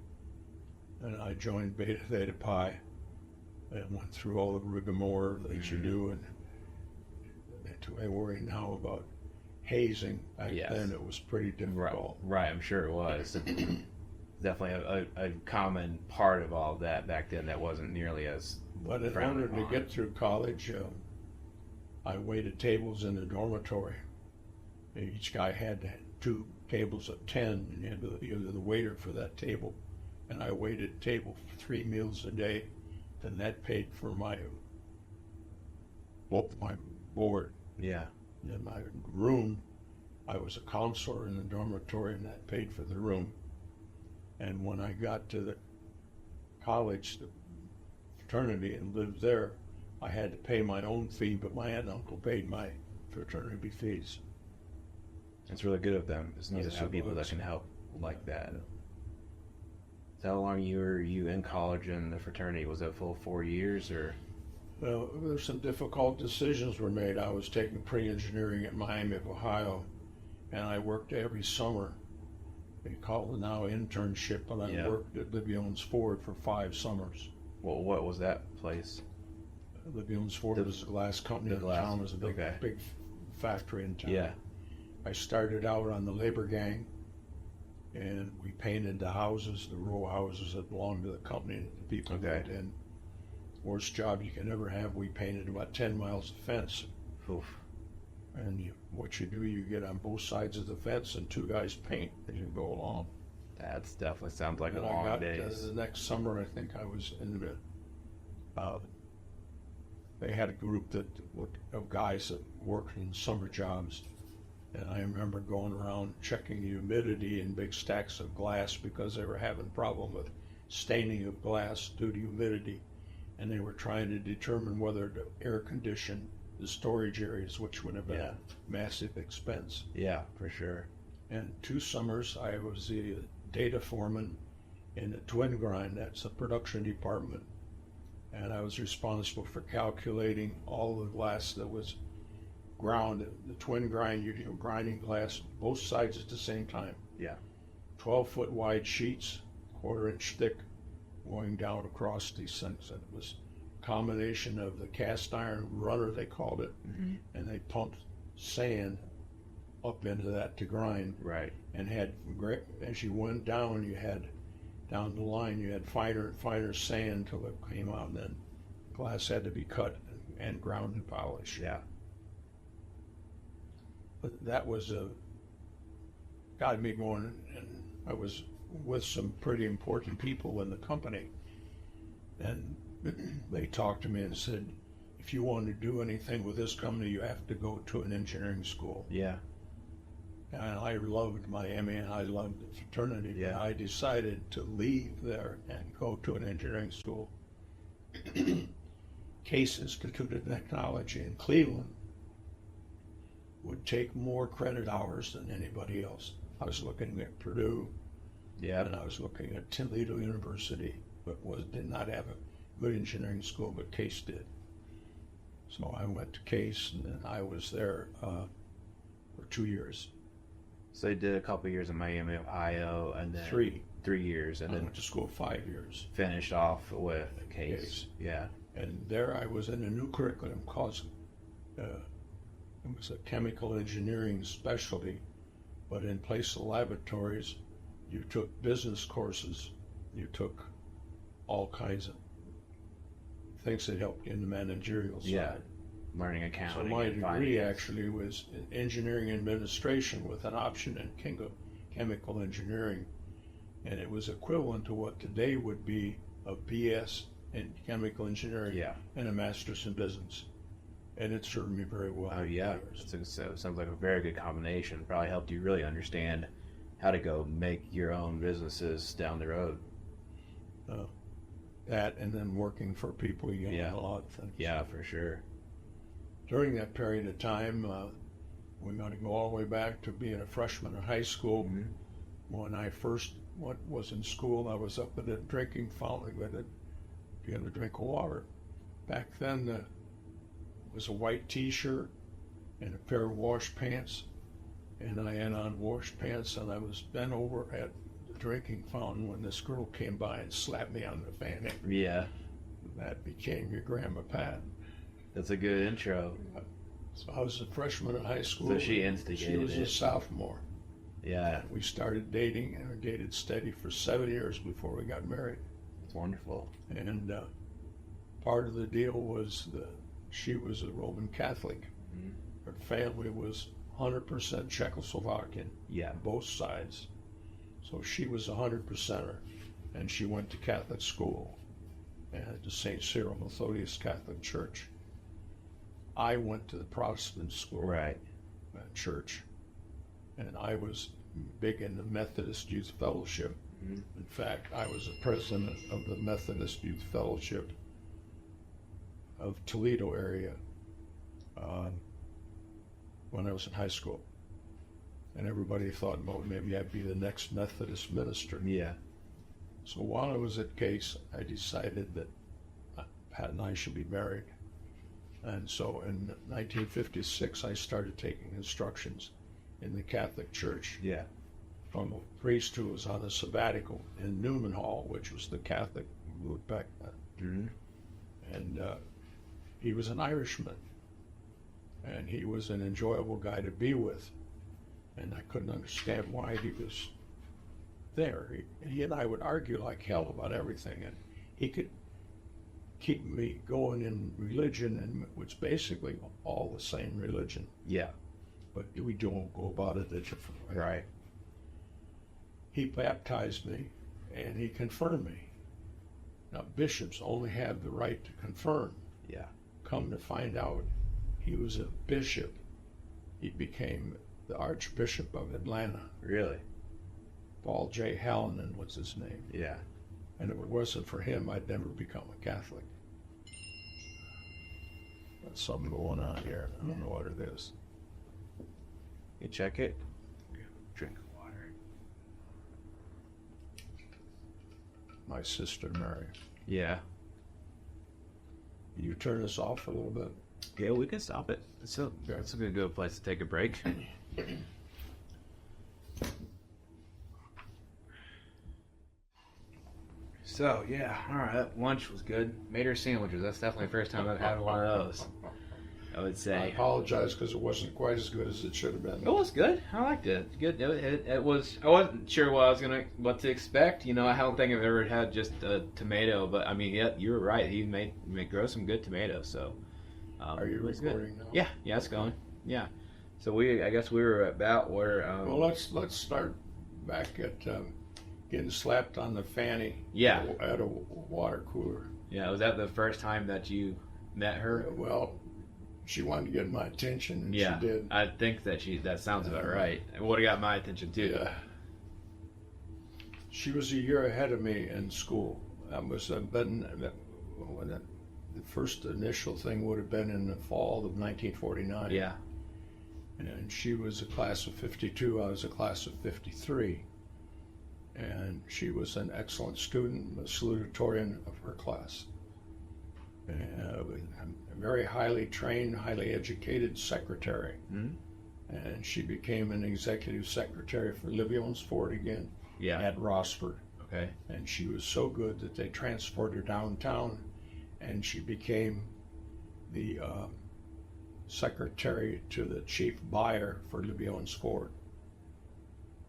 Speaker 2: And I joined Beta Theta Pi and went through all the rigmarole that you do, and I worry now about hazing. Back then it was pretty difficult.
Speaker 1: Right, I'm sure it was. Definitely a common part of all of that back then that wasn't nearly as
Speaker 2: But in order to get through college, I waited tables in the dormitory. Each guy had 2 tables of 10, and you had either the waiter for that table, and I waited table for 3 meals a day. Then that paid for my board.
Speaker 1: Yeah.
Speaker 2: In my room, I was a counselor in the dormitory, and that paid for the room. And when I got to the college, the fraternity, and lived there, I had to pay my own fee, but my aunt and uncle paid my fraternity fees.
Speaker 1: It's really good of them. It's nice to have people that can help like that. So how long were you in college and the fraternity? Was it a full 4 years or?
Speaker 2: Well, there's some difficult decisions were made. I was taking pre-engineering at Miami of Ohio, and I worked every summer. They call it now internship, but I worked at Livione's Ford for 5 summers.
Speaker 1: Well, what was that place?
Speaker 2: Livione's Ford was a glass company in town. It was a big factory in town.
Speaker 1: Yeah.
Speaker 2: I started out on the labor gang, and we painted the houses, the row houses that belonged to the company. The people lived in. Worst job you can ever have. We painted about 10 miles of fence.
Speaker 1: Oof.
Speaker 2: And what you do, you get on both sides of the fence, and 2 guys paint as you go along.
Speaker 1: That definitely sounds like
Speaker 2: And
Speaker 1: a long day.
Speaker 2: The next summer, I think I was in the. They had a group of guys that worked in summer jobs, and I remember going around checking humidity in big stacks of glass because they were having a problem with staining of glass due to humidity, and they were trying to determine whether to air condition the storage areas, which would have been a massive expense.
Speaker 1: Yeah, for sure.
Speaker 2: And 2 summers, I was the data foreman in the Twin Grind. That's the production department. And I was responsible for calculating all the glass that was ground, the twin grind, you're grinding glass both sides at the same time.
Speaker 1: Yeah.
Speaker 2: 12-foot wide sheets, 1/4 inch thick, going down across these things. And it was a combination of the cast iron runner, they called it, and they pumped sand up into that to grind.
Speaker 1: Right.
Speaker 2: And had, as you went down, you had, down the line, you had finer and finer sand till it came out, and then glass had to be cut and ground and polished.
Speaker 1: Yeah.
Speaker 2: But that was got me going, and I was with some pretty important people in the company, and they talked to me and said, if you want to do anything with this company, you have to go to an engineering school.
Speaker 1: Yeah.
Speaker 2: And I loved Miami, and I loved the fraternity,
Speaker 1: Yeah.
Speaker 2: but I decided to leave there and go to an engineering school. Case Institute of Technology in Cleveland would take more credit hours than anybody else. I was looking at Purdue,
Speaker 1: Yeah.
Speaker 2: and I was looking at Toledo University, but did not have a good engineering school, but Case did. So I went to Case, and then I was there for 2 years.
Speaker 1: So you did a couple years in Miami, Ohio, and then
Speaker 2: 3.
Speaker 1: 3 years, and
Speaker 2: I
Speaker 1: then
Speaker 2: went to school 5 years.
Speaker 1: finished off with Case.
Speaker 2: Case.
Speaker 1: Yeah.
Speaker 2: And there I was in a new curriculum called, it was a chemical engineering specialty, but in place of laboratories, you took business courses, you took all kinds of things that helped you in the managerial side.
Speaker 1: Yeah. Learning
Speaker 2: So
Speaker 1: accounting.
Speaker 2: my
Speaker 1: and
Speaker 2: degree
Speaker 1: finance.
Speaker 2: actually was in engineering administration with an option in chemical engineering, and it was equivalent to what today would be a BS in chemical engineering
Speaker 1: Yeah.
Speaker 2: and a master's in business, and it served me very well.
Speaker 1: Oh yeah, so it sounds like a very good combination. Probably helped you really understand how to go make your own businesses down the road.
Speaker 2: That and then working for people, you
Speaker 1: Yeah.
Speaker 2: know, a lot of things.
Speaker 1: Yeah, for sure.
Speaker 2: During that period of time, we're going to go all the way back to being a freshman in high school. When I first was in school, I was up at a drinking fountain with it, getting a drink of water. Back then, it was a white T-shirt and a pair of wash pants, and I had on wash pants, and I was bent over at the drinking fountain when this girl came by and slapped me on the fanny.
Speaker 1: Yeah,
Speaker 2: That became your Grandma Pat.
Speaker 1: that's a good intro.
Speaker 2: So I was a freshman in high school.
Speaker 1: So she instigated
Speaker 2: She was a
Speaker 1: it.
Speaker 2: sophomore.
Speaker 1: Yeah,
Speaker 2: We started dating, and we dated steady for 7 years before we got married.
Speaker 1: it's wonderful.
Speaker 2: And part of the deal was that she was a Roman Catholic. Her family was 100% Czechoslovakian,
Speaker 1: Yeah,
Speaker 2: both sides. So she was 100%er, and she went to Catholic school at the St. Cyril Methodius Catholic Church. I went to the Protestant school
Speaker 1: right.
Speaker 2: church, and I was big in the Methodist Youth Fellowship. In fact, I was the president of the Methodist Youth Fellowship of Toledo area when I was in high school. And everybody thought, well, maybe I'd be the next Methodist minister.
Speaker 1: Yeah,
Speaker 2: So while I was at Case, I decided that Pat and I should be married. And so in 1956, I started taking instructions in the Catholic Church
Speaker 1: yeah,
Speaker 2: from a priest who was on a sabbatical in Newman Hall, which was the Catholic moved back then. And he was an Irishman, and he was an enjoyable guy to be with. And I couldn't understand why he was there. He and I would argue like hell about everything, and he could keep me going in religion, and it's basically all the same religion,
Speaker 1: yeah,
Speaker 2: but we don't go about it a different way.
Speaker 1: right.
Speaker 2: He baptized me, and he confirmed me. Now, bishops only have the right to confirm.
Speaker 1: Yeah,
Speaker 2: Come to find out, he was a bishop. He became the Archbishop of Atlanta.
Speaker 1: really.
Speaker 2: Paul J. Hallinan was his name.
Speaker 1: Yeah,
Speaker 2: And if it wasn't for him, I'd never become a Catholic. There's something going on here. I don't know what it is.
Speaker 1: you check it. Drink of water.
Speaker 2: My sister Mary.
Speaker 1: Yeah.
Speaker 2: You turn this off a little bit.
Speaker 1: Yeah, we can stop it. So that's a good place to take a break. So yeah, all right. That lunch was good. Made her sandwiches. That's definitely the first time I've had one of those. I would
Speaker 2: I
Speaker 1: say
Speaker 2: apologize because it wasn't quite as good as it should have been.
Speaker 1: it was good. I liked it. Good. It was. I wasn't sure what to expect. You know, I don't think I've ever had just a tomato. But I mean, yeah, you were right. He made grow some good tomatoes. So.
Speaker 2: Are you recording now?
Speaker 1: Yeah, it's going. Yeah. So I guess we were about where.
Speaker 2: Well, let's start back at getting slapped on the fanny.
Speaker 1: Yeah.
Speaker 2: At a water cooler.
Speaker 1: Yeah, was that the first time that you met her?
Speaker 2: Well, she wanted to get my attention, and
Speaker 1: Yeah,
Speaker 2: she did.
Speaker 1: I think that sounds about right. It would have got my attention too.
Speaker 2: Yeah. She was a year ahead of me in school. I was the first initial thing would have been in the fall of 1949.
Speaker 1: Yeah.
Speaker 2: And she was a class of 52. I was a class of 53. And she was an excellent student, a salutatorian of her class. A very highly trained, highly educated secretary.
Speaker 1: Mm-hmm.
Speaker 2: And she became an executive secretary for Livingston Ford again
Speaker 1: Yeah.
Speaker 2: at Rossford.
Speaker 1: Okay.
Speaker 2: And she was so good that they transferred her downtown, and she became the secretary to the chief buyer for Livingston Ford.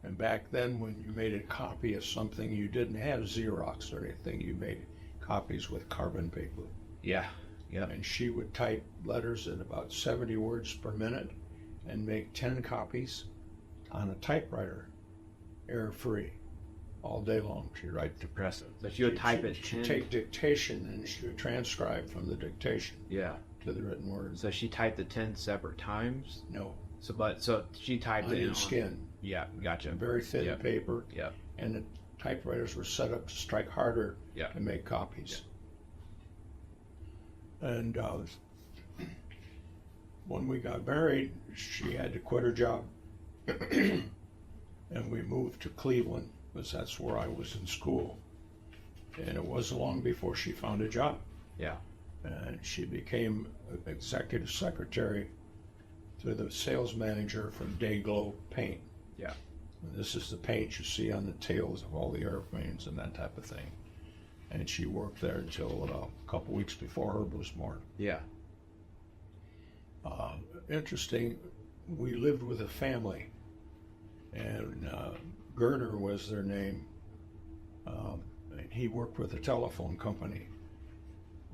Speaker 2: And back then, when you made a copy of something, you didn't have Xerox or anything. You made copies with carbon paper.
Speaker 1: Yeah. Yeah.
Speaker 2: And she would type letters at about 70 words per minute and make 10 copies on a typewriter, error-free, all day long. She'd write.
Speaker 1: Impressive. So she would type it.
Speaker 2: She'd take dictation and she would transcribe from the dictation
Speaker 1: Yeah.
Speaker 2: to the written words.
Speaker 1: So she typed it 10 separate times.
Speaker 2: No.
Speaker 1: So she typed it
Speaker 2: Onion
Speaker 1: in
Speaker 2: skin.
Speaker 1: Yeah, gotcha.
Speaker 2: Very thin
Speaker 1: Yep.
Speaker 2: paper.
Speaker 1: Yeah.
Speaker 2: And the typewriters were set up to strike harder
Speaker 1: Yeah.
Speaker 2: to make copies. And when we got married, she had to quit her job. And we moved to Cleveland because that's where I was in school. And it wasn't long before she found a job.
Speaker 1: Yeah.
Speaker 2: And she became executive secretary to the sales manager for Dayglow Paint.
Speaker 1: Yeah.
Speaker 2: And this is the paint you see on the tails of all the airplanes and that type of thing. And she worked there until a couple weeks before Herb was born.
Speaker 1: Yeah.
Speaker 2: Interesting, we lived with a family, and Gerner was their name. He worked with a telephone company.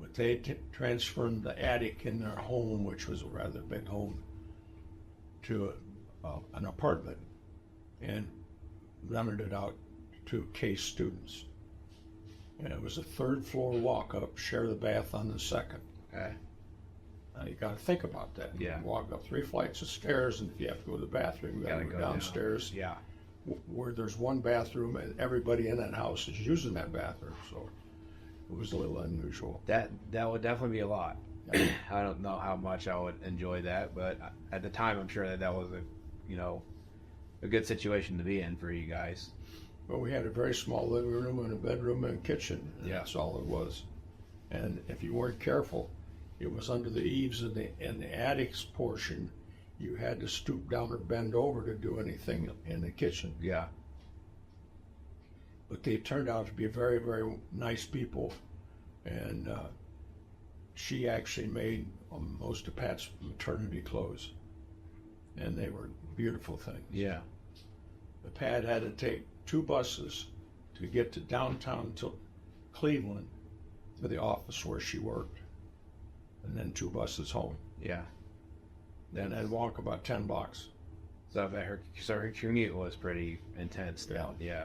Speaker 2: But they transferred the attic in their home, which was a rather big home, to an apartment and rented it out to case students. And it was a third floor walk up, share the bath on the second.
Speaker 1: Okay.
Speaker 2: Now you got to think about that.
Speaker 1: Yeah.
Speaker 2: You walk up 3 flights of stairs, and if you have to go to the bathroom, you got to go downstairs.
Speaker 1: Down. Yeah.
Speaker 2: Where there's one bathroom, and everybody in that house is using that bathroom, so it was a little unusual.
Speaker 1: That would definitely be a lot. I don't know how much I would enjoy that, but at the time, I'm sure that was a good situation to be in for you guys.
Speaker 2: Well, we had a very small living room and a bedroom and a kitchen.
Speaker 1: Yeah.
Speaker 2: That's all it was. And if you weren't careful, it was under the eaves in the attic's portion. You had to stoop down or bend over to do anything in the kitchen.
Speaker 1: Yeah.
Speaker 2: But they turned out to be very, very nice people. And she actually made most of Pat's maternity clothes. And they were beautiful things.
Speaker 1: Yeah.
Speaker 2: But Pat had to take 2 buses to get to downtown to Cleveland to the office where she worked. And then 2 buses home.
Speaker 1: Yeah.
Speaker 2: Then I'd walk about 10 blocks.
Speaker 1: So her commute was pretty intense.
Speaker 2: Yeah.
Speaker 1: Yeah.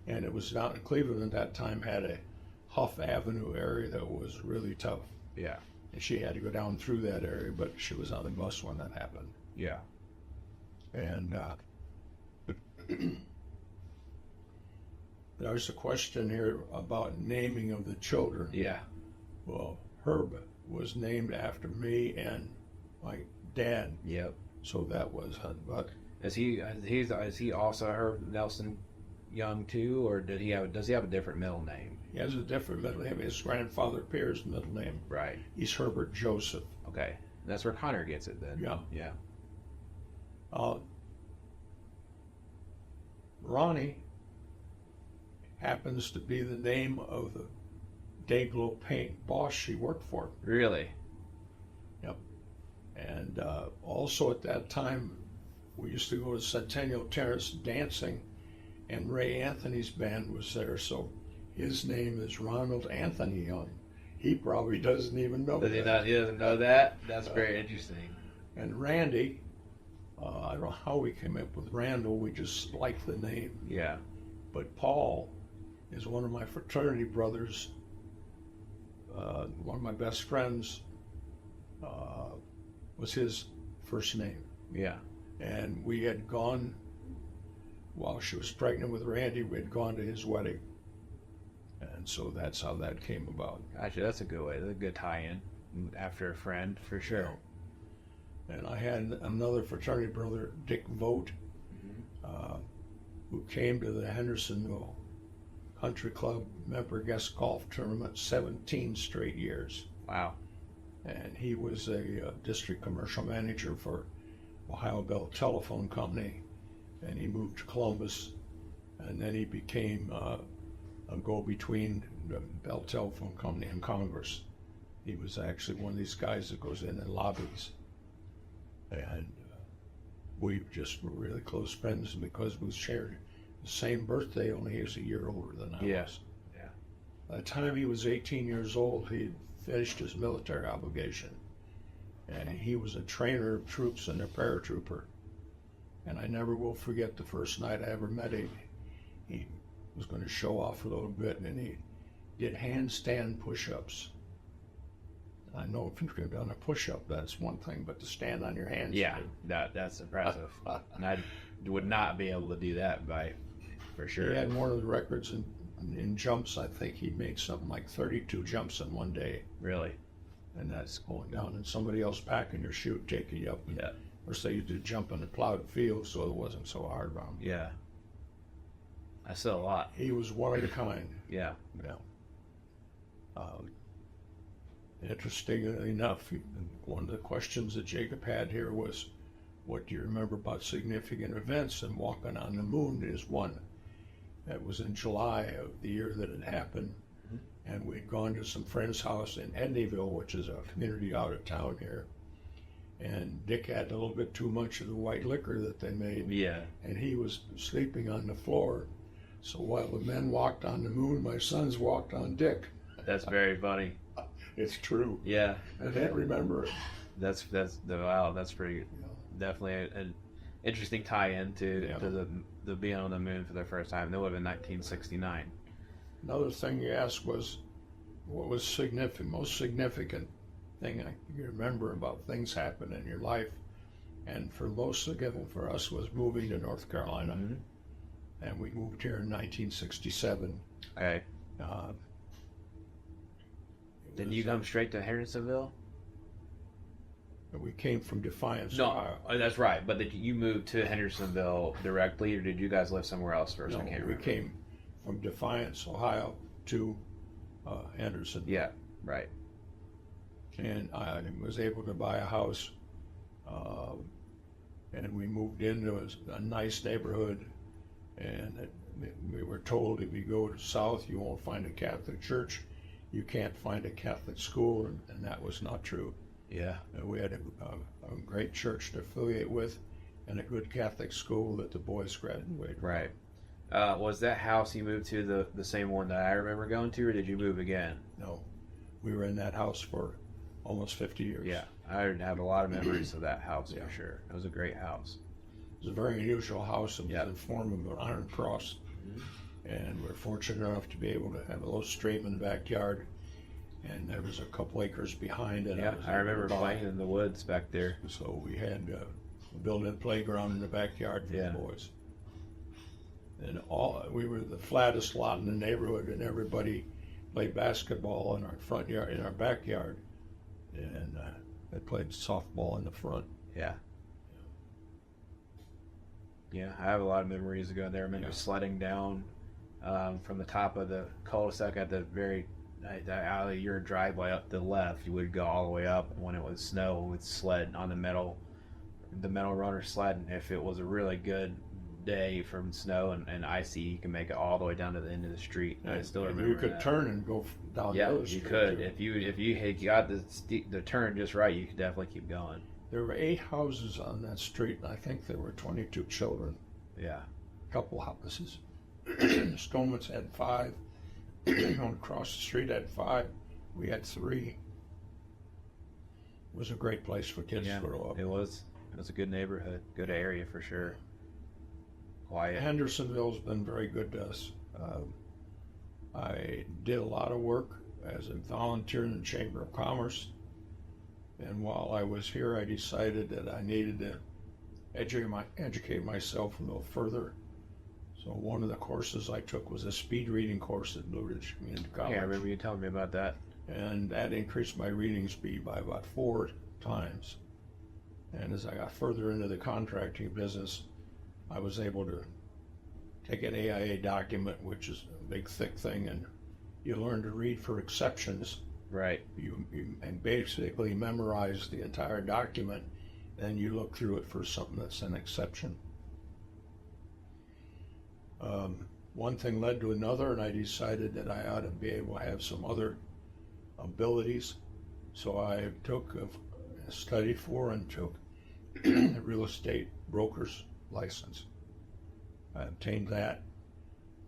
Speaker 2: And it was down in Cleveland at that time, had a Huff Avenue area that was really tough.
Speaker 1: Yeah.
Speaker 2: And she had to go down through that area, but she was on the bus when that happened.
Speaker 1: Yeah.
Speaker 2: And there's a question here about naming of the children.
Speaker 1: Yeah.
Speaker 2: Well, Herb was named after me and my dad.
Speaker 1: Yep.
Speaker 2: So that was but
Speaker 1: Is he also Herb Nelson Young too, or does he have a different middle name?
Speaker 2: he has a different middle name. His grandfather Pierre's middle name.
Speaker 1: Right.
Speaker 2: He's Herbert Joseph.
Speaker 1: Okay. That's where Connor gets it then.
Speaker 2: Yeah.
Speaker 1: Yeah.
Speaker 2: Ronnie happens to be the name of the Dayglow Paint boss she worked for.
Speaker 1: Really?
Speaker 2: Yep. And also at that time, we used to go to Centennial Terrace dancing, and Ray Anthony's band was there, so his name is Ronald Anthony Young. He probably doesn't even know
Speaker 1: Does he
Speaker 2: that.
Speaker 1: not? He doesn't know that? That's very interesting.
Speaker 2: And Randy, I don't know how we came up with Randall, we just liked the name.
Speaker 1: Yeah.
Speaker 2: But Paul is one of my fraternity brothers, one of my best friends, was his first name.
Speaker 1: Yeah.
Speaker 2: And we had gone, while she was pregnant with Randy, we had gone to his wedding. And so that's how that came about.
Speaker 1: Gotcha. That's a good way. That's a good tie-in after a friend, for sure.
Speaker 2: And I had another fraternity brother, Dick Vogt, who came to the Hendersonville Country Club member guest golf tournament 17 straight years.
Speaker 1: Wow.
Speaker 2: And he was a district commercial manager for Ohio Bell Telephone Company, and he moved to Columbus, and then he became a go-between the Bell Telephone Company and Congress. He was actually one of these guys that goes in and lobbies. And we just were really close friends because we shared the same birthday, only he was a year older than I was.
Speaker 1: Yeah.
Speaker 2: By the time he was 18 years old, he had finished his military obligation. And he was a trainer of troops and a paratrooper. And I never will forget the first night I ever met him. He was going to show off a little bit, and he did handstand push-ups. I know if you've done a push-up, that's one thing, but to stand on your hands.
Speaker 1: Yeah, that's impressive. And I would not be able to do that for sure.
Speaker 2: He had one of the records in jumps. I think he made something like 32 jumps in one day.
Speaker 1: Really?
Speaker 2: And that's going down, and somebody else packing your chute, taking you up. And,
Speaker 1: Yeah.
Speaker 2: Or say you did jump in a plowed field, so it wasn't so hard on him.
Speaker 1: Yeah. That's still a lot.
Speaker 2: He was one of a kind.
Speaker 1: Yeah.
Speaker 2: Yeah. Interestingly enough, one of the questions that Jacob had here was, what do you remember about significant events? And walking on the moon is one. That was in July of the year that it happened. Mm-hmm. And we'd gone to some friend's house in Hendersonville, which is a community out of town here. And Dick had a little bit too much of the white liquor that they made.
Speaker 1: Yeah.
Speaker 2: And he was sleeping on the floor. So while the men walked on the moon, my sons walked on Dick.
Speaker 1: That's very funny.
Speaker 2: It's true.
Speaker 1: Yeah.
Speaker 2: I can't remember it.
Speaker 1: Wow. That's pretty. Definitely an interesting tie-in to the being on the moon for the first time. That would have been 1969.
Speaker 2: Another thing you asked was, what was most significant thing you remember about things happen in your life? And for most significant for us was moving to North Carolina. Mm-hmm. And we moved here in 1967.
Speaker 1: Okay. Did you come straight to Hendersonville?
Speaker 2: We came from Defiance,
Speaker 1: No,
Speaker 2: Ohio.
Speaker 1: That's right. But you moved to Hendersonville directly, or did you guys live somewhere else first?
Speaker 2: No,
Speaker 1: I can't
Speaker 2: we
Speaker 1: remember.
Speaker 2: came from Defiance, Ohio to Hendersonville.
Speaker 1: Yeah, right.
Speaker 2: And I was able to buy a house, and we moved into a nice neighborhood. And we were told if you go south, you won't find a Catholic church. You can't find a Catholic school, and that was not true.
Speaker 1: Yeah.
Speaker 2: We had a great church to affiliate with and a good Catholic school that the boys graduated.
Speaker 1: Right. Was that house you moved to the same one that I remember going to, or did you move again?
Speaker 2: No. We were in that house for almost 50 years.
Speaker 1: Yeah. I have a lot of memories of that house
Speaker 2: Yeah.
Speaker 1: for sure. It was a great house.
Speaker 2: It was a very unusual house. It was
Speaker 1: Yep.
Speaker 2: in form of an iron cross. Mm-hmm. And we're fortunate enough to be able to have a little stream in the backyard. And there was a couple acres behind it.
Speaker 1: Yeah, I remember playing in the woods back there.
Speaker 2: So we had a built-in playground in the backyard for the boys. And we were the flattest lot in the neighborhood, and everybody played basketball in our front yard, in our backyard, and they played softball in the front.
Speaker 1: Yeah. Yeah, I have a lot of memories of going there. I remember sledding down from the top of the cul-de-sac at the very out of your driveway up to the left, you would go all the way up. When it was snow, with sled on the metal runner sled. And if it was a really good day from snow and icy, you can make it all the way down to the end of the street. I still remember
Speaker 2: you could
Speaker 1: that.
Speaker 2: turn and go down the other street.
Speaker 1: You could.
Speaker 2: Too.
Speaker 1: If you had got the turn just right, you could definitely keep going.
Speaker 2: There were 8 houses on that street, and I think there were 22 children.
Speaker 1: Yeah.
Speaker 2: A couple houses. The Stonemans had 5. Going across the street had 5. We had 3. It was a great place for kids to grow up.
Speaker 1: It was a good neighborhood, good area for sure. Quiet.
Speaker 2: Hendersonville's been very good to us. I did a lot of work as a volunteer in the Chamber of Commerce. And while I was here, I decided that I needed to educate myself a little further. So one of the courses I took was a speed reading course at Blue Ridge Community College.
Speaker 1: Yeah, I remember you telling me about that.
Speaker 2: And that increased my reading speed by about 4 times. And as I got further into the contracting business, I was able to take an AIA document, which is a big, thick thing, and you learn to read for exceptions.
Speaker 1: Right.
Speaker 2: You and basically memorize the entire document, then you look through it for something that's an exception. One thing led to another, and I decided that I ought to be able to have some other abilities. So I took studied for and took a real estate broker's license. I obtained that.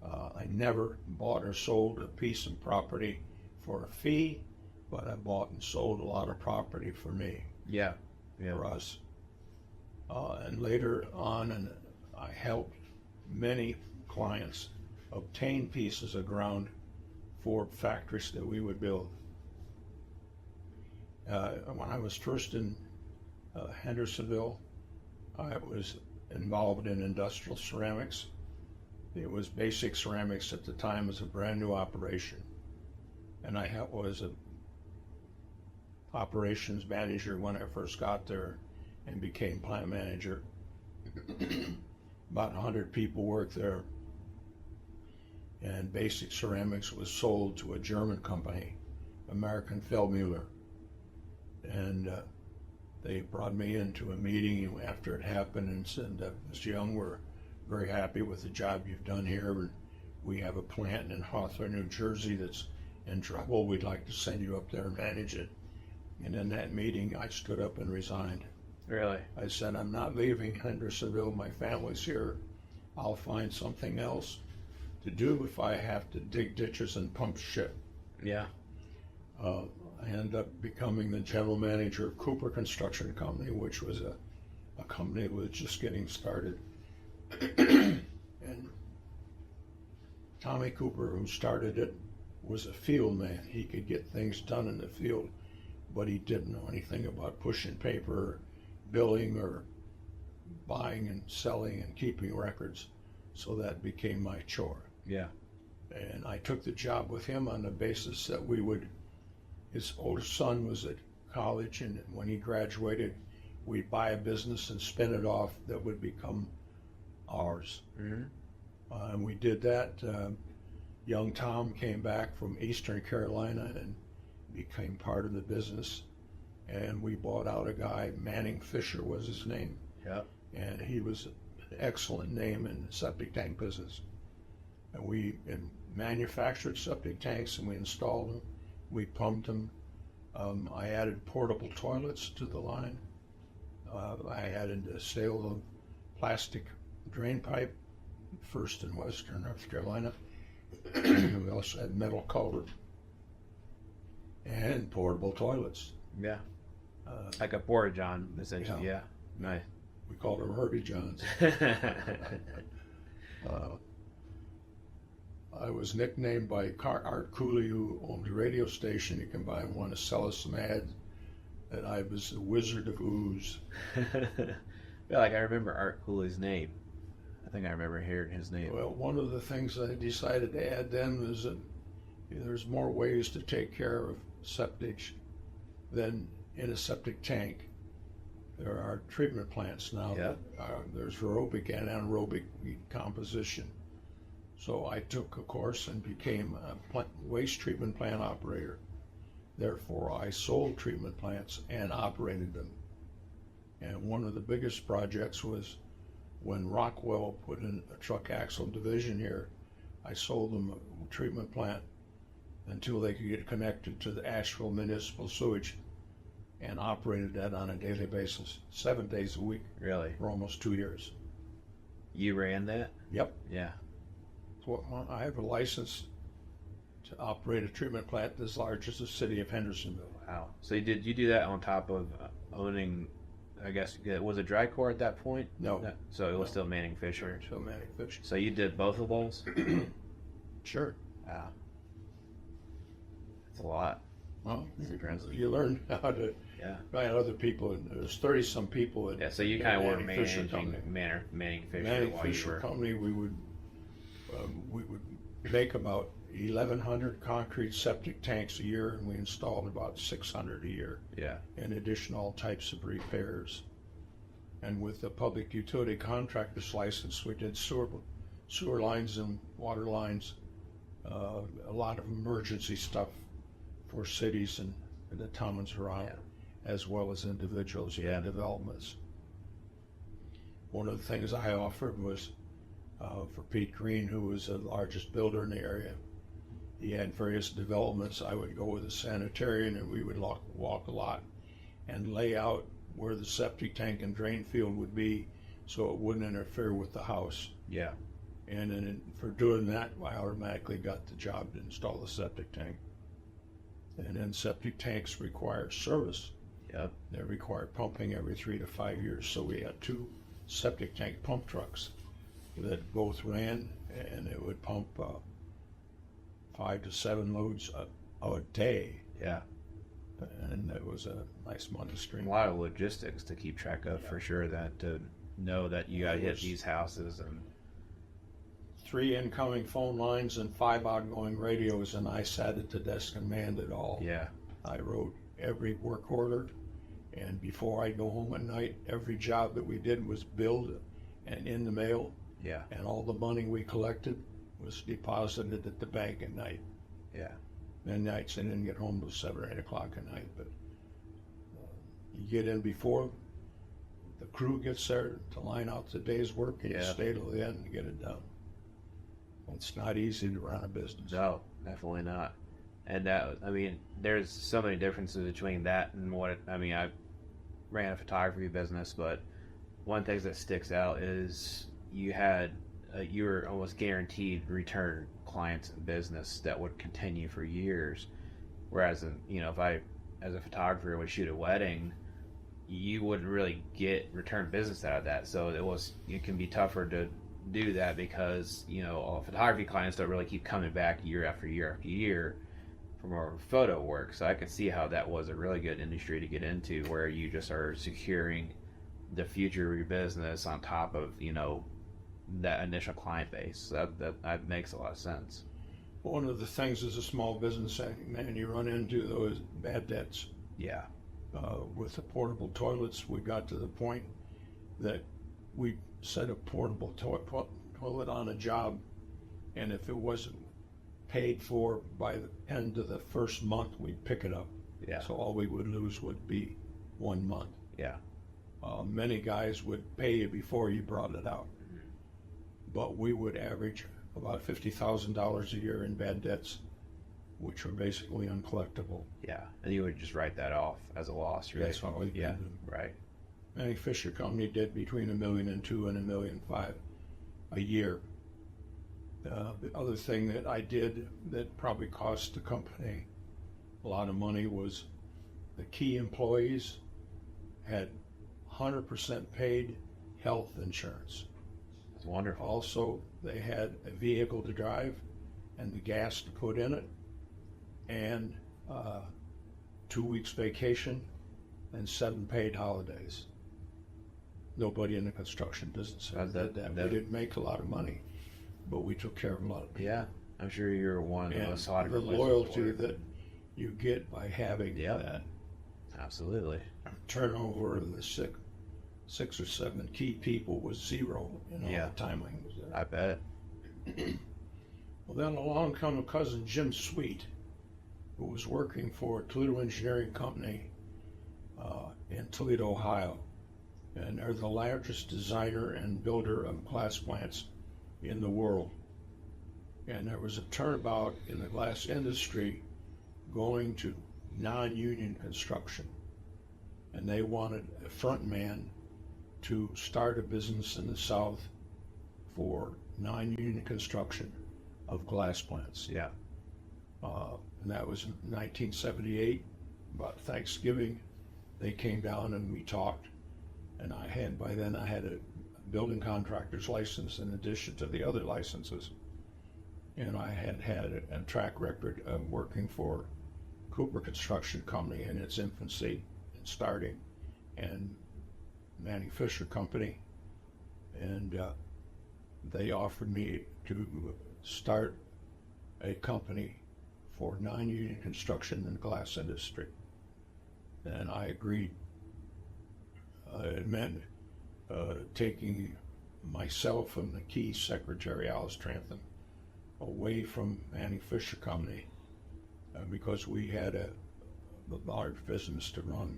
Speaker 2: I never bought or sold a piece of property for a fee, but I bought and sold a lot of property for me.
Speaker 1: Yeah.
Speaker 2: For us. And later on, and I helped many clients obtain pieces of ground for factories that we would build. When I was first in Hendersonville, I was involved in industrial ceramics. It was Basic Ceramics at the time. It was a brand new operation. And I was a operations manager when I first got there and became plant manager. About 100 people worked there. And Basic Ceramics was sold to a German company, American Feldmuller. And they brought me into a meeting after it happened and said, Mr. Young, we're very happy with the job you've done here. And we have a plant in Hawthorne, New Jersey that's in trouble. We'd like to send you up there and manage it. And in that meeting, I stood up and resigned.
Speaker 1: Really?
Speaker 2: I said, I'm not leaving Hendersonville. My family's here. I'll find something else to do if I have to dig ditches and pump shit.
Speaker 1: Yeah.
Speaker 2: I ended up becoming the general manager of Cooper Construction Company, which was a company that was just getting started. And Tommy Cooper, who started it, was a field man. He could get things done in the field, but he didn't know anything about pushing paper, or billing, or buying and selling and keeping records. So that became my chore.
Speaker 1: Yeah.
Speaker 2: And I took the job with him on the basis that we would, his oldest son was at college, and when he graduated, we'd buy a business and spin it off that would become ours.
Speaker 1: Mm-hmm.
Speaker 2: And we did that. Young Tom came back from Eastern Carolina and became part of the business. And we bought out a guy, Manning Fisher was his name.
Speaker 1: Yeah.
Speaker 2: And he was an excellent name in the septic tank business. And we manufactured septic tanks and we installed them. We pumped them. I added portable toilets to the line. I added a sale of plastic drain pipe, first in Western North Carolina. We also had metal culvert and portable toilets.
Speaker 1: Yeah. Like a porta john, essentially. Yeah. Nice.
Speaker 2: We called them Herbie Johns. I was nicknamed by Art Cooley, who owned a radio station. You can buy one to sell us some ads. That I was the Wizard of Ooze.
Speaker 1: Yeah, like I remember Art Cooley's name. I think I remember hearing his name.
Speaker 2: Well, one of the things I decided to add then was that there's more ways to take care of septic than in a septic tank. There are treatment plants now.
Speaker 1: Yeah.
Speaker 2: There's aerobic and anaerobic decomposition. So I took a course and became a waste treatment plant operator. Therefore, I sold treatment plants and operated them. And one of the biggest projects was when Rockwell put in a truck axle division here. I sold them a treatment plant until they could get connected to the Asheville municipal sewage, and operated that on a daily basis, 7 days a week
Speaker 1: Really?
Speaker 2: for almost 2 years.
Speaker 1: You ran that?
Speaker 2: Yep.
Speaker 1: Yeah.
Speaker 2: So I have a license to operate a treatment plant as large as the city of Hendersonville.
Speaker 1: Wow. So did you do that on top of owning? I guess was it dry core at that point?
Speaker 2: No.
Speaker 1: So it was still Manning Fisher.
Speaker 2: So many fish.
Speaker 1: So you did both of those?
Speaker 2: Sure.
Speaker 1: Wow. That's a lot.
Speaker 2: Well,
Speaker 1: That's impressive.
Speaker 2: you learn how to
Speaker 1: Yeah.
Speaker 2: find other people, and there's 30-some people.
Speaker 1: Yeah. So you kind of were
Speaker 2: Manning Fisher
Speaker 1: managing
Speaker 2: Company.
Speaker 1: Manning Fisher
Speaker 2: Manning
Speaker 1: while you
Speaker 2: Fisher
Speaker 1: were.
Speaker 2: Company, we would make about 1,100 concrete septic tanks a year, and we installed about 600 a year.
Speaker 1: Yeah.
Speaker 2: In addition, all types of repairs. And with the public utility contractor's license, we did sewer lines and water lines, a lot of emergency stuff for cities and the towns around, as well as individuals and developments. One of the things I offered was for Pete Green, who was the largest builder in the area. He had various developments. I would go with a sanitarian, and we would walk a lot and lay out where the septic tank and drain field would be so it wouldn't interfere with the house.
Speaker 1: Yeah.
Speaker 2: And then for doing that, I automatically got the job to install the septic tank. And then septic tanks require service.
Speaker 1: Yep.
Speaker 2: They require pumping every 3 to 5 years. So we had 2 septic tank pump trucks that both ran, and it would pump 5 to 7 loads a day.
Speaker 1: Yeah.
Speaker 2: And it was a nice money stream.
Speaker 1: A lot of logistics to keep track of for sure. That to know that you got to hit these houses and
Speaker 2: 3 incoming phone lines and 5 outgoing radios, and I sat at the desk and manned it all.
Speaker 1: yeah.
Speaker 2: I wrote every work order, and before I go home at night, every job that we did was billed and in the mail,
Speaker 1: Yeah.
Speaker 2: and all the money we collected was deposited at the bank at night.
Speaker 1: Yeah.
Speaker 2: And nights I didn't get home till 7 or 8 o'clock at night, but you get in before the crew gets there to line out the day's work, and you stay till the end to get it done. It's not easy to run a business.
Speaker 1: No, definitely not. And that, I mean, there's so many differences between that and I ran a photography business, but one thing that sticks out is you were almost guaranteed return clients in business that would continue for years. Whereas, if I, as a photographer, would shoot a wedding, you wouldn't really get return business out of that. So it can be tougher to do that because, all photography clients don't really keep coming back year after year after year for more photo work. So I could see how that was a really good industry to get into, where you just are securing the future of your business on top of, that initial client base. So that makes a lot of sense.
Speaker 2: One of the things as a small business, man, you run into those bad debts.
Speaker 1: Yeah.
Speaker 2: With the portable toilets, we got to the point that we set a portable toilet on a job, and if it wasn't paid for by the end of the first month, we'd pick it up.
Speaker 1: Yeah.
Speaker 2: So all we would lose would be 1 month.
Speaker 1: Yeah.
Speaker 2: Many guys would pay you before you brought it out, but we would average about $50,000 a year in bad debts, which were basically uncollectible.
Speaker 1: Yeah. And you would just write that off as a loss, right?
Speaker 2: That's what we
Speaker 1: Yeah.
Speaker 2: did.
Speaker 1: Right.
Speaker 2: Manning Fisher Company did between $1.2 million and $1.5 million a year. The other thing that I did that probably cost the company a lot of money was the key employees had 100% paid health insurance.
Speaker 1: It's wonderful.
Speaker 2: Also, they had a vehicle to drive and the gas to put in it, and 2 weeks vacation and 7 paid holidays. Nobody in the construction business did that. We didn't make a lot of money, but we took care of a lot of people.
Speaker 1: Yeah, I'm sure you're one of the most sought after
Speaker 2: the
Speaker 1: places
Speaker 2: loyalty
Speaker 1: to work.
Speaker 2: that you get by having that
Speaker 1: Absolutely.
Speaker 2: turnover of the 6 or 7 key people was zero. The time I was there.
Speaker 1: I bet.
Speaker 2: Well, then along come a cousin, Jim Sweet, who was working for Toledo Engineering Company in Toledo, Ohio. And they're the largest designer and builder of glass plants in the world. And there was a turnabout in the glass industry going to non-union construction. And they wanted a front man to start a business in the South for non-union construction of glass plants.
Speaker 1: Yeah.
Speaker 2: And that was in 1978. About Thanksgiving, they came down and we talked. And by then I had a building contractor's license in addition to the other licenses. And I had a track record of working for Cooper Construction Company in its infancy and starting, and Manning Fisher Company. And they offered me to start a company for non-union construction in the glass industry. And I agreed. It meant taking myself and the key secretary, Alice Trantham, away from Manning Fisher Company because we had a large business to run.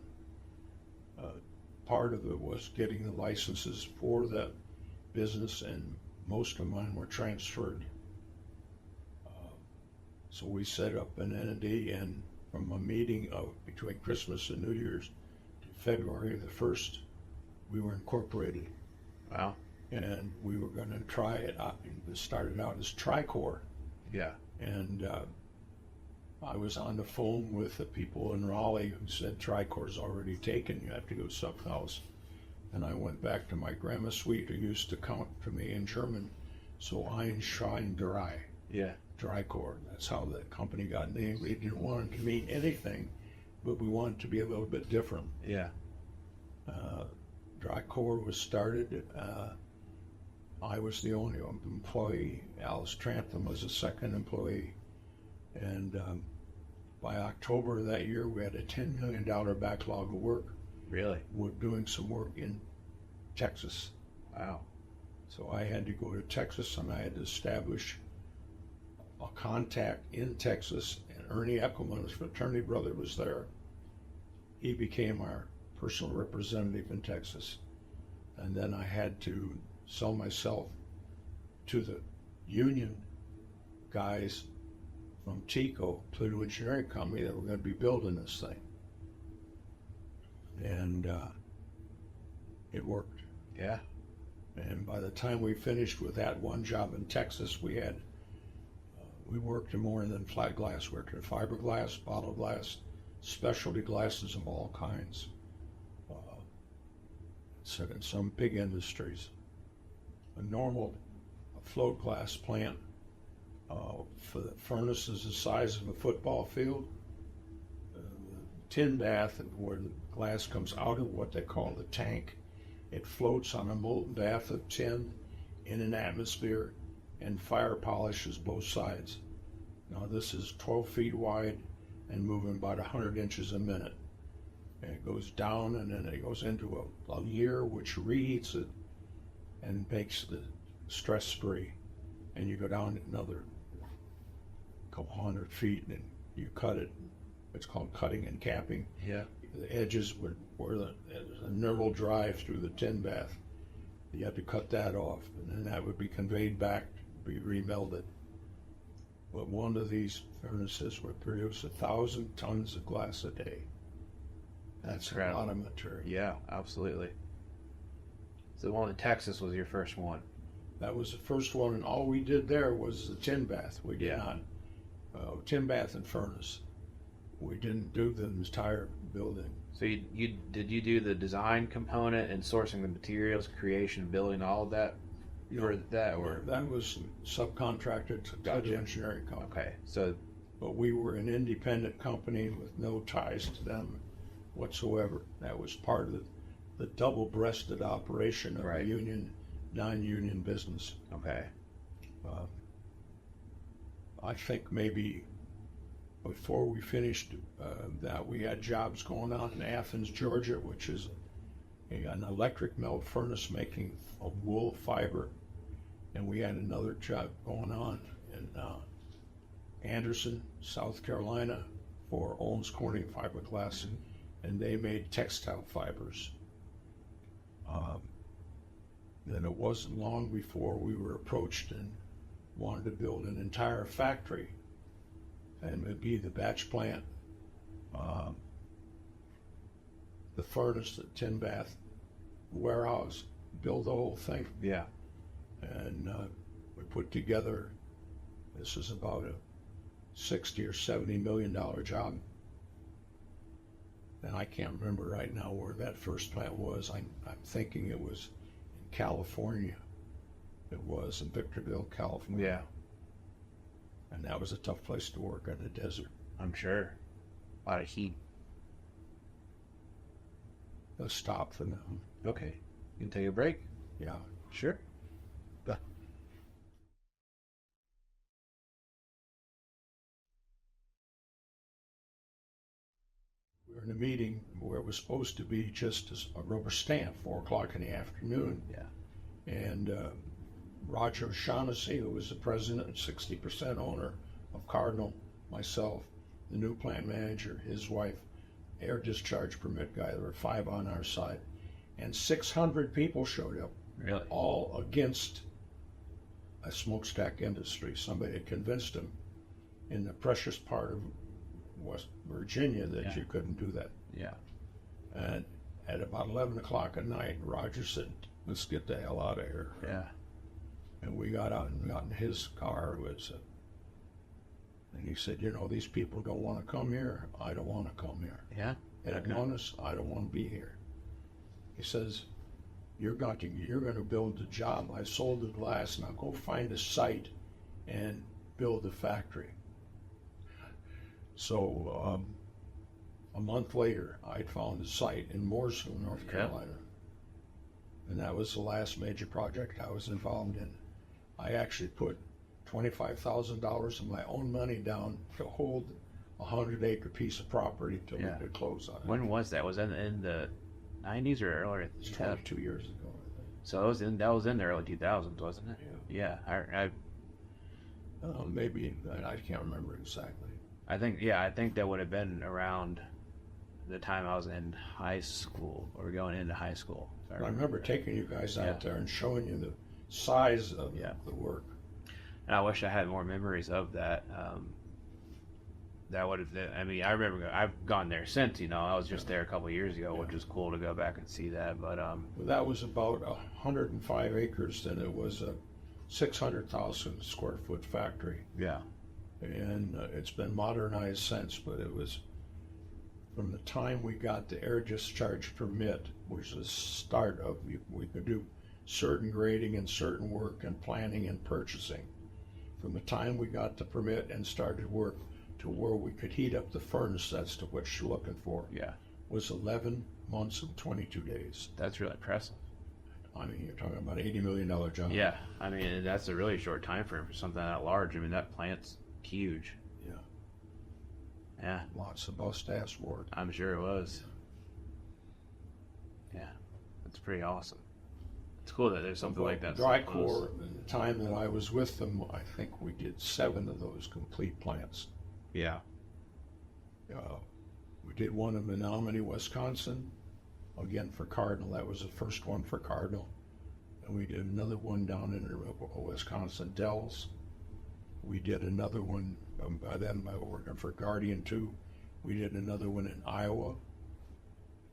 Speaker 2: Part of it was getting the licenses for that business, and most of mine were transferred. So we set up an entity, and from a meeting between Christmas and New Year's to February the 1st, we were incorporated.
Speaker 1: Wow.
Speaker 2: And we were going to try it out. It started out as Tricor.
Speaker 1: Yeah.
Speaker 2: And I was on the phone with the people in Raleigh who said Tricor's already taken, you have to go something else. And I went back to my grandma Sweet, who used to count to me in German, so Ein, Schein, Drei.
Speaker 1: Yeah.
Speaker 2: Tricor. That's how the company got named. We didn't want it to mean anything, but we wanted it to be a little bit different.
Speaker 1: Yeah.
Speaker 2: Tricor was started. I was the only employee. Alice Trantham was the second employee. And by October of that year, we had a $10 million backlog of work.
Speaker 1: Really?
Speaker 2: We're doing some work in Texas.
Speaker 1: Wow.
Speaker 2: So I had to go to Texas, and I had to establish a contact in Texas, and Ernie Eckelman, his fraternity brother, was there. He became our personal representative in Texas. And then I had to sell myself to the union guys from TECO, Toledo Engineering Company, that were going to be building this thing. And it worked.
Speaker 1: Yeah.
Speaker 2: And by the time we finished with that one job in Texas, we worked in more than flat glass. We worked in fiberglass, bottle glass, specialty glasses of all kinds. So in some big industries. A normal float glass plant for the furnace is the size of a football field. The tin bath, where the glass comes out of what they call the tank, it floats on a molten bath of tin in an atmosphere, and fire polishes both sides. Now this is 12 feet wide and moving about 100 inches a minute. And it goes down, and then it goes into a gear which reheats it and makes the stress free. And you go down another couple 100 feet, and you cut it. It's called cutting and capping.
Speaker 1: Yeah.
Speaker 2: The edges where the nerval drive through the tin bath. You have to cut that off, and then that would be conveyed back, be remelted. But one of these furnaces would produce 1,000 tons of glass a day. That's a lot of material.
Speaker 1: Yeah, absolutely. So the one in Texas was your first one.
Speaker 2: That was the first one, and all we did there was the tin bath. We did not tin bath and furnace. We didn't do the entire building.
Speaker 1: So did you do the design component and sourcing the materials, creation, building, all of that? For that, or
Speaker 2: that was subcontracted to the engineering company.
Speaker 1: Okay, so
Speaker 2: but we were an independent company with no ties to them whatsoever. That was part of the double-breasted operation of a union, non-union business.
Speaker 1: Okay.
Speaker 2: I think maybe before we finished that, we had jobs going on in Athens, Georgia, which is an electric melt furnace making of wool fiber. And we had another job going on in Anderson, South Carolina, for Owens Corning Fiberglass, and they made textile fibers. Then it wasn't long before we were approached and wanted to build an entire factory, and it would be the batch plant, the furnace, the tin bath, warehouse, build the whole thing.
Speaker 1: Yeah.
Speaker 2: And we put together, this is about a $60 or $70 million job. And I can't remember right now where that first plant was. I'm thinking it was in California. It was in Victorville, California.
Speaker 1: Yeah.
Speaker 2: And that was a tough place to work in the desert.
Speaker 1: I'm sure. A lot of heat.
Speaker 2: Let's stop for now.
Speaker 1: Okay. You can take a break?
Speaker 2: Yeah.
Speaker 1: Sure.
Speaker 2: We were in a meeting where it was supposed to be just a rubber stamp, 4 o'clock in the afternoon.
Speaker 1: Yeah.
Speaker 2: And Roger O'Shaughnessy, who was the president and 60% owner of Cardinal, myself, the new plant manager, his wife, air discharge permit guy, there were 5 on our side, and 600 people showed up.
Speaker 1: Really?
Speaker 2: All against a smokestack industry. Somebody had convinced them in the precious part of West Virginia that you couldn't do that.
Speaker 1: Yeah.
Speaker 2: And at about 11 o'clock at night, Roger said, let's get the hell out of here.
Speaker 1: Yeah.
Speaker 2: And we got out and got in his car. And he said, you know, these people don't want to come here. I don't want to come here.
Speaker 1: Yeah.
Speaker 2: They don't want us. I don't want to be here. He says, you're going to build the job. I sold the glass. Now go find a site and build the factory. So a month later, I'd found a site in Mooresville, North Carolina. And that was the last major project I was involved in. I actually put $25,000 of my own money down to hold a 100-acre piece of property till we could close on it.
Speaker 1: When was that? Was that in the 90s or earlier?
Speaker 2: It's 22 years ago, I think.
Speaker 1: So that was in the early 2000s, wasn't it?
Speaker 2: Yeah.
Speaker 1: Yeah.
Speaker 2: Maybe, I can't remember exactly.
Speaker 1: I think that would have been around the time I was in high school, or going into high school.
Speaker 2: I remember taking you guys out there and showing you the size of the work.
Speaker 1: And I wish I had more memories of that. That would have, I mean, I remember, I've gone there since, you know, I was just there a couple of years ago, which is cool to go back and see that, but
Speaker 2: Well, that was about 105 acres, and it was a 600,000 square foot factory.
Speaker 1: Yeah.
Speaker 2: And it's been modernized since, but it was from the time we got the air discharge permit, which was the start of, we could do certain grading and certain work and planning and purchasing. From the time we got the permit and started work to where we could heat up the furnace, that's to what you're looking for, was 11 months and 22 days.
Speaker 1: That's really impressive.
Speaker 2: I mean, you're talking about $80 million job.
Speaker 1: Yeah, I mean, that's a really short time frame for something that large. I mean, that plant's huge.
Speaker 2: Yeah.
Speaker 1: Yeah.
Speaker 2: Lots of bust-ass work.
Speaker 1: I'm sure it was. Yeah, that's pretty awesome. It's cool that there's something like that.
Speaker 2: Dry Core, in the time that I was with them, I think we did 7 of those complete plants.
Speaker 1: Yeah.
Speaker 2: We did one in Menominee, Wisconsin, again for Cardinal. That was the first one for Cardinal. And we did another one down in Wisconsin, Dells. We did another one, by then I was working for Guardian too. We did another one in Iowa.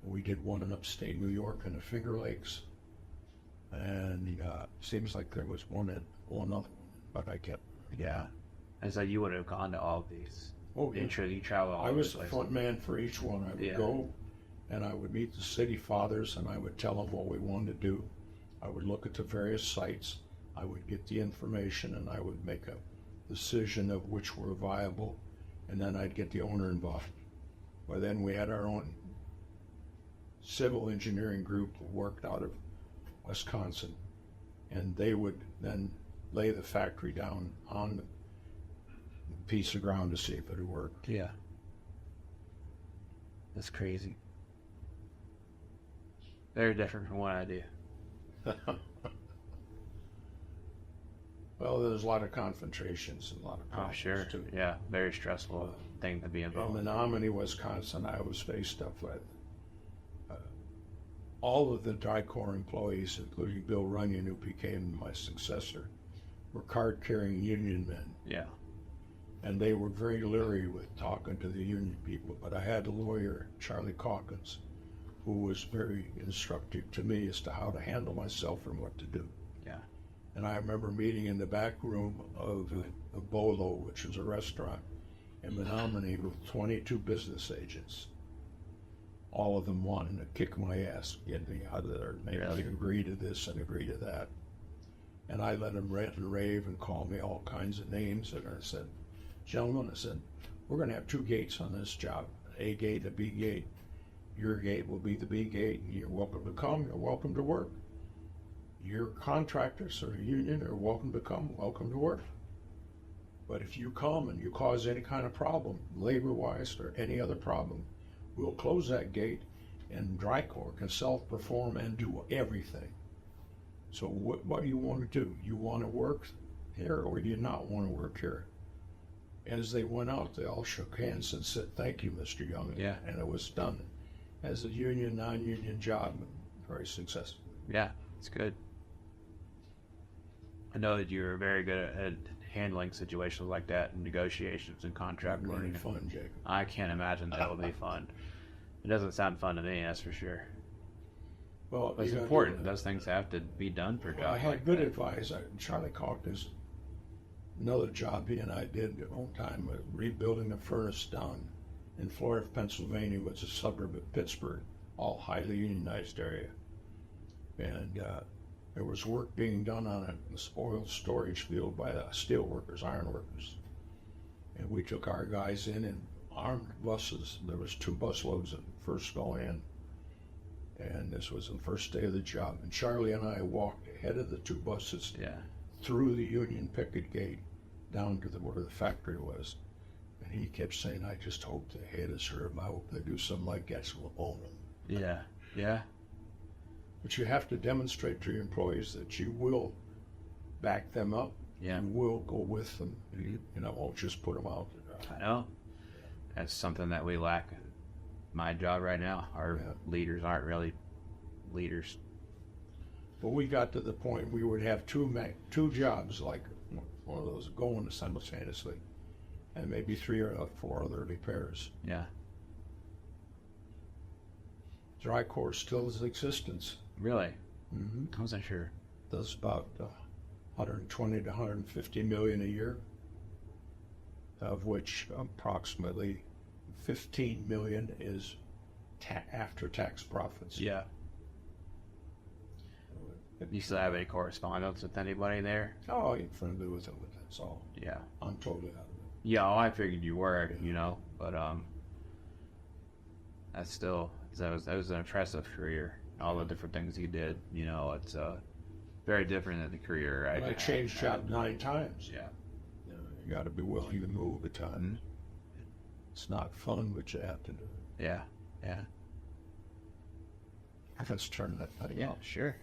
Speaker 2: We did one in upstate New York in the Finger Lakes. And seems like there was one other, but I can't.
Speaker 1: Yeah. And so you would have gone to all of these.
Speaker 2: Oh, yeah.
Speaker 1: You travel all
Speaker 2: I was the
Speaker 1: places.
Speaker 2: front man for each one. I would go and I would meet the city fathers and I would tell them what we wanted to do. I would look at the various sites. I would get the information and I would make a decision of which were viable, and then I'd get the owner involved. By then we had our own civil engineering group that worked out of Wisconsin, and they would then lay the factory down on the piece of ground to see if it would work.
Speaker 1: Yeah. That's crazy. Very different from what I do.
Speaker 2: Well, there's a lot of confrontations and a lot of
Speaker 1: Oh,
Speaker 2: problems
Speaker 1: sure.
Speaker 2: too.
Speaker 1: Yeah, very stressful thing to be
Speaker 2: In
Speaker 1: involved in.
Speaker 2: Menominee, Wisconsin, I was faced up with all of the Drycore employees, including Bill Runyon, who became my successor, were card-carrying union men.
Speaker 1: Yeah.
Speaker 2: And they were very leery with talking to the union people. But I had a lawyer, Charlie Calkins, who was very instructive to me as to how to handle myself and what to do.
Speaker 1: Yeah.
Speaker 2: And I remember meeting in the back room of a Bolo, which is a restaurant in Menominee, with 22 business agents. All of them wanting to kick my ass, get me out of there, make me agree to this and agree to that. And I let them rant and rave and call me all kinds of names. And I said, gentlemen, I said, we're going to have two gates on this job, an A gate, a B gate. Your gate will be the B gate. You're welcome to come. You're welcome to work. Your contractors or union are welcome to come, welcome to work. But if you come and you cause any kind of problem, labor-wise or any other problem, we'll close that gate, and Drycore can self-perform and do everything. So what do you want to do? You want to work here, or do you not want to work here? As they went out, they all shook hands and said, "Thank you, Mr. Young."
Speaker 1: Yeah.
Speaker 2: And it was done as a union, non-union job, very successful.
Speaker 1: Yeah, it's good. I know that you're very good at handling situations like that and negotiations and contract work.
Speaker 2: Really fun, Jacob.
Speaker 1: I can't imagine that would be fun. It doesn't sound fun to me, that's for sure.
Speaker 2: Well,
Speaker 1: But it's important. Those things have to be done for jobs.
Speaker 2: I had
Speaker 1: like
Speaker 2: good
Speaker 1: that.
Speaker 2: advice. Charlie Calkins, another job he and I did at one time, rebuilding a furnace down in Florida, Pennsylvania, which is a suburb of Pittsburgh, all highly unionized area. And there was work being done on a oil storage field by the steel workers, iron workers. And we took our guys in armed buses. There was 2 bus loads at first going in. And this was the first day of the job. And Charlie and I walked ahead of the 2 buses through the Union picket gate down to where the factory was. And he kept saying, "I just hope they hate us, Herb. I hope they do something like that, so we'll own them."
Speaker 1: Yeah, yeah.
Speaker 2: But you have to demonstrate to your employees that you will back them up.
Speaker 1: Yeah.
Speaker 2: You will go with them. You won't just put them out there.
Speaker 1: I know. That's something that we lack in my job right now. Our leaders aren't really leaders.
Speaker 2: But we got to the point we would have two jobs, like one of those going simultaneously, and maybe 3 or 4 other repairs.
Speaker 1: Yeah.
Speaker 2: Drycore still has existence.
Speaker 1: Really?
Speaker 2: Mm-hmm.
Speaker 1: I wasn't sure.
Speaker 2: Does about 120 to 150 million a year, of which approximately 15 million is after-tax profits.
Speaker 1: Yeah. You still have any correspondence with anybody there?
Speaker 2: Oh, you're friendly with them, that's all.
Speaker 1: Yeah.
Speaker 2: I'm totally out of it.
Speaker 1: Yeah, well, I figured you were, but that's still, that was an impressive career. All the different things you did, it's very different than the career
Speaker 2: I changed jobs 9 times.
Speaker 1: Yeah.
Speaker 2: You got to be willing to move at times.
Speaker 1: Mm-hmm.
Speaker 2: It's not fun, but you have to do it.
Speaker 1: Yeah, yeah.
Speaker 2: Let's turn that thing
Speaker 1: Yeah,
Speaker 2: off.
Speaker 1: sure.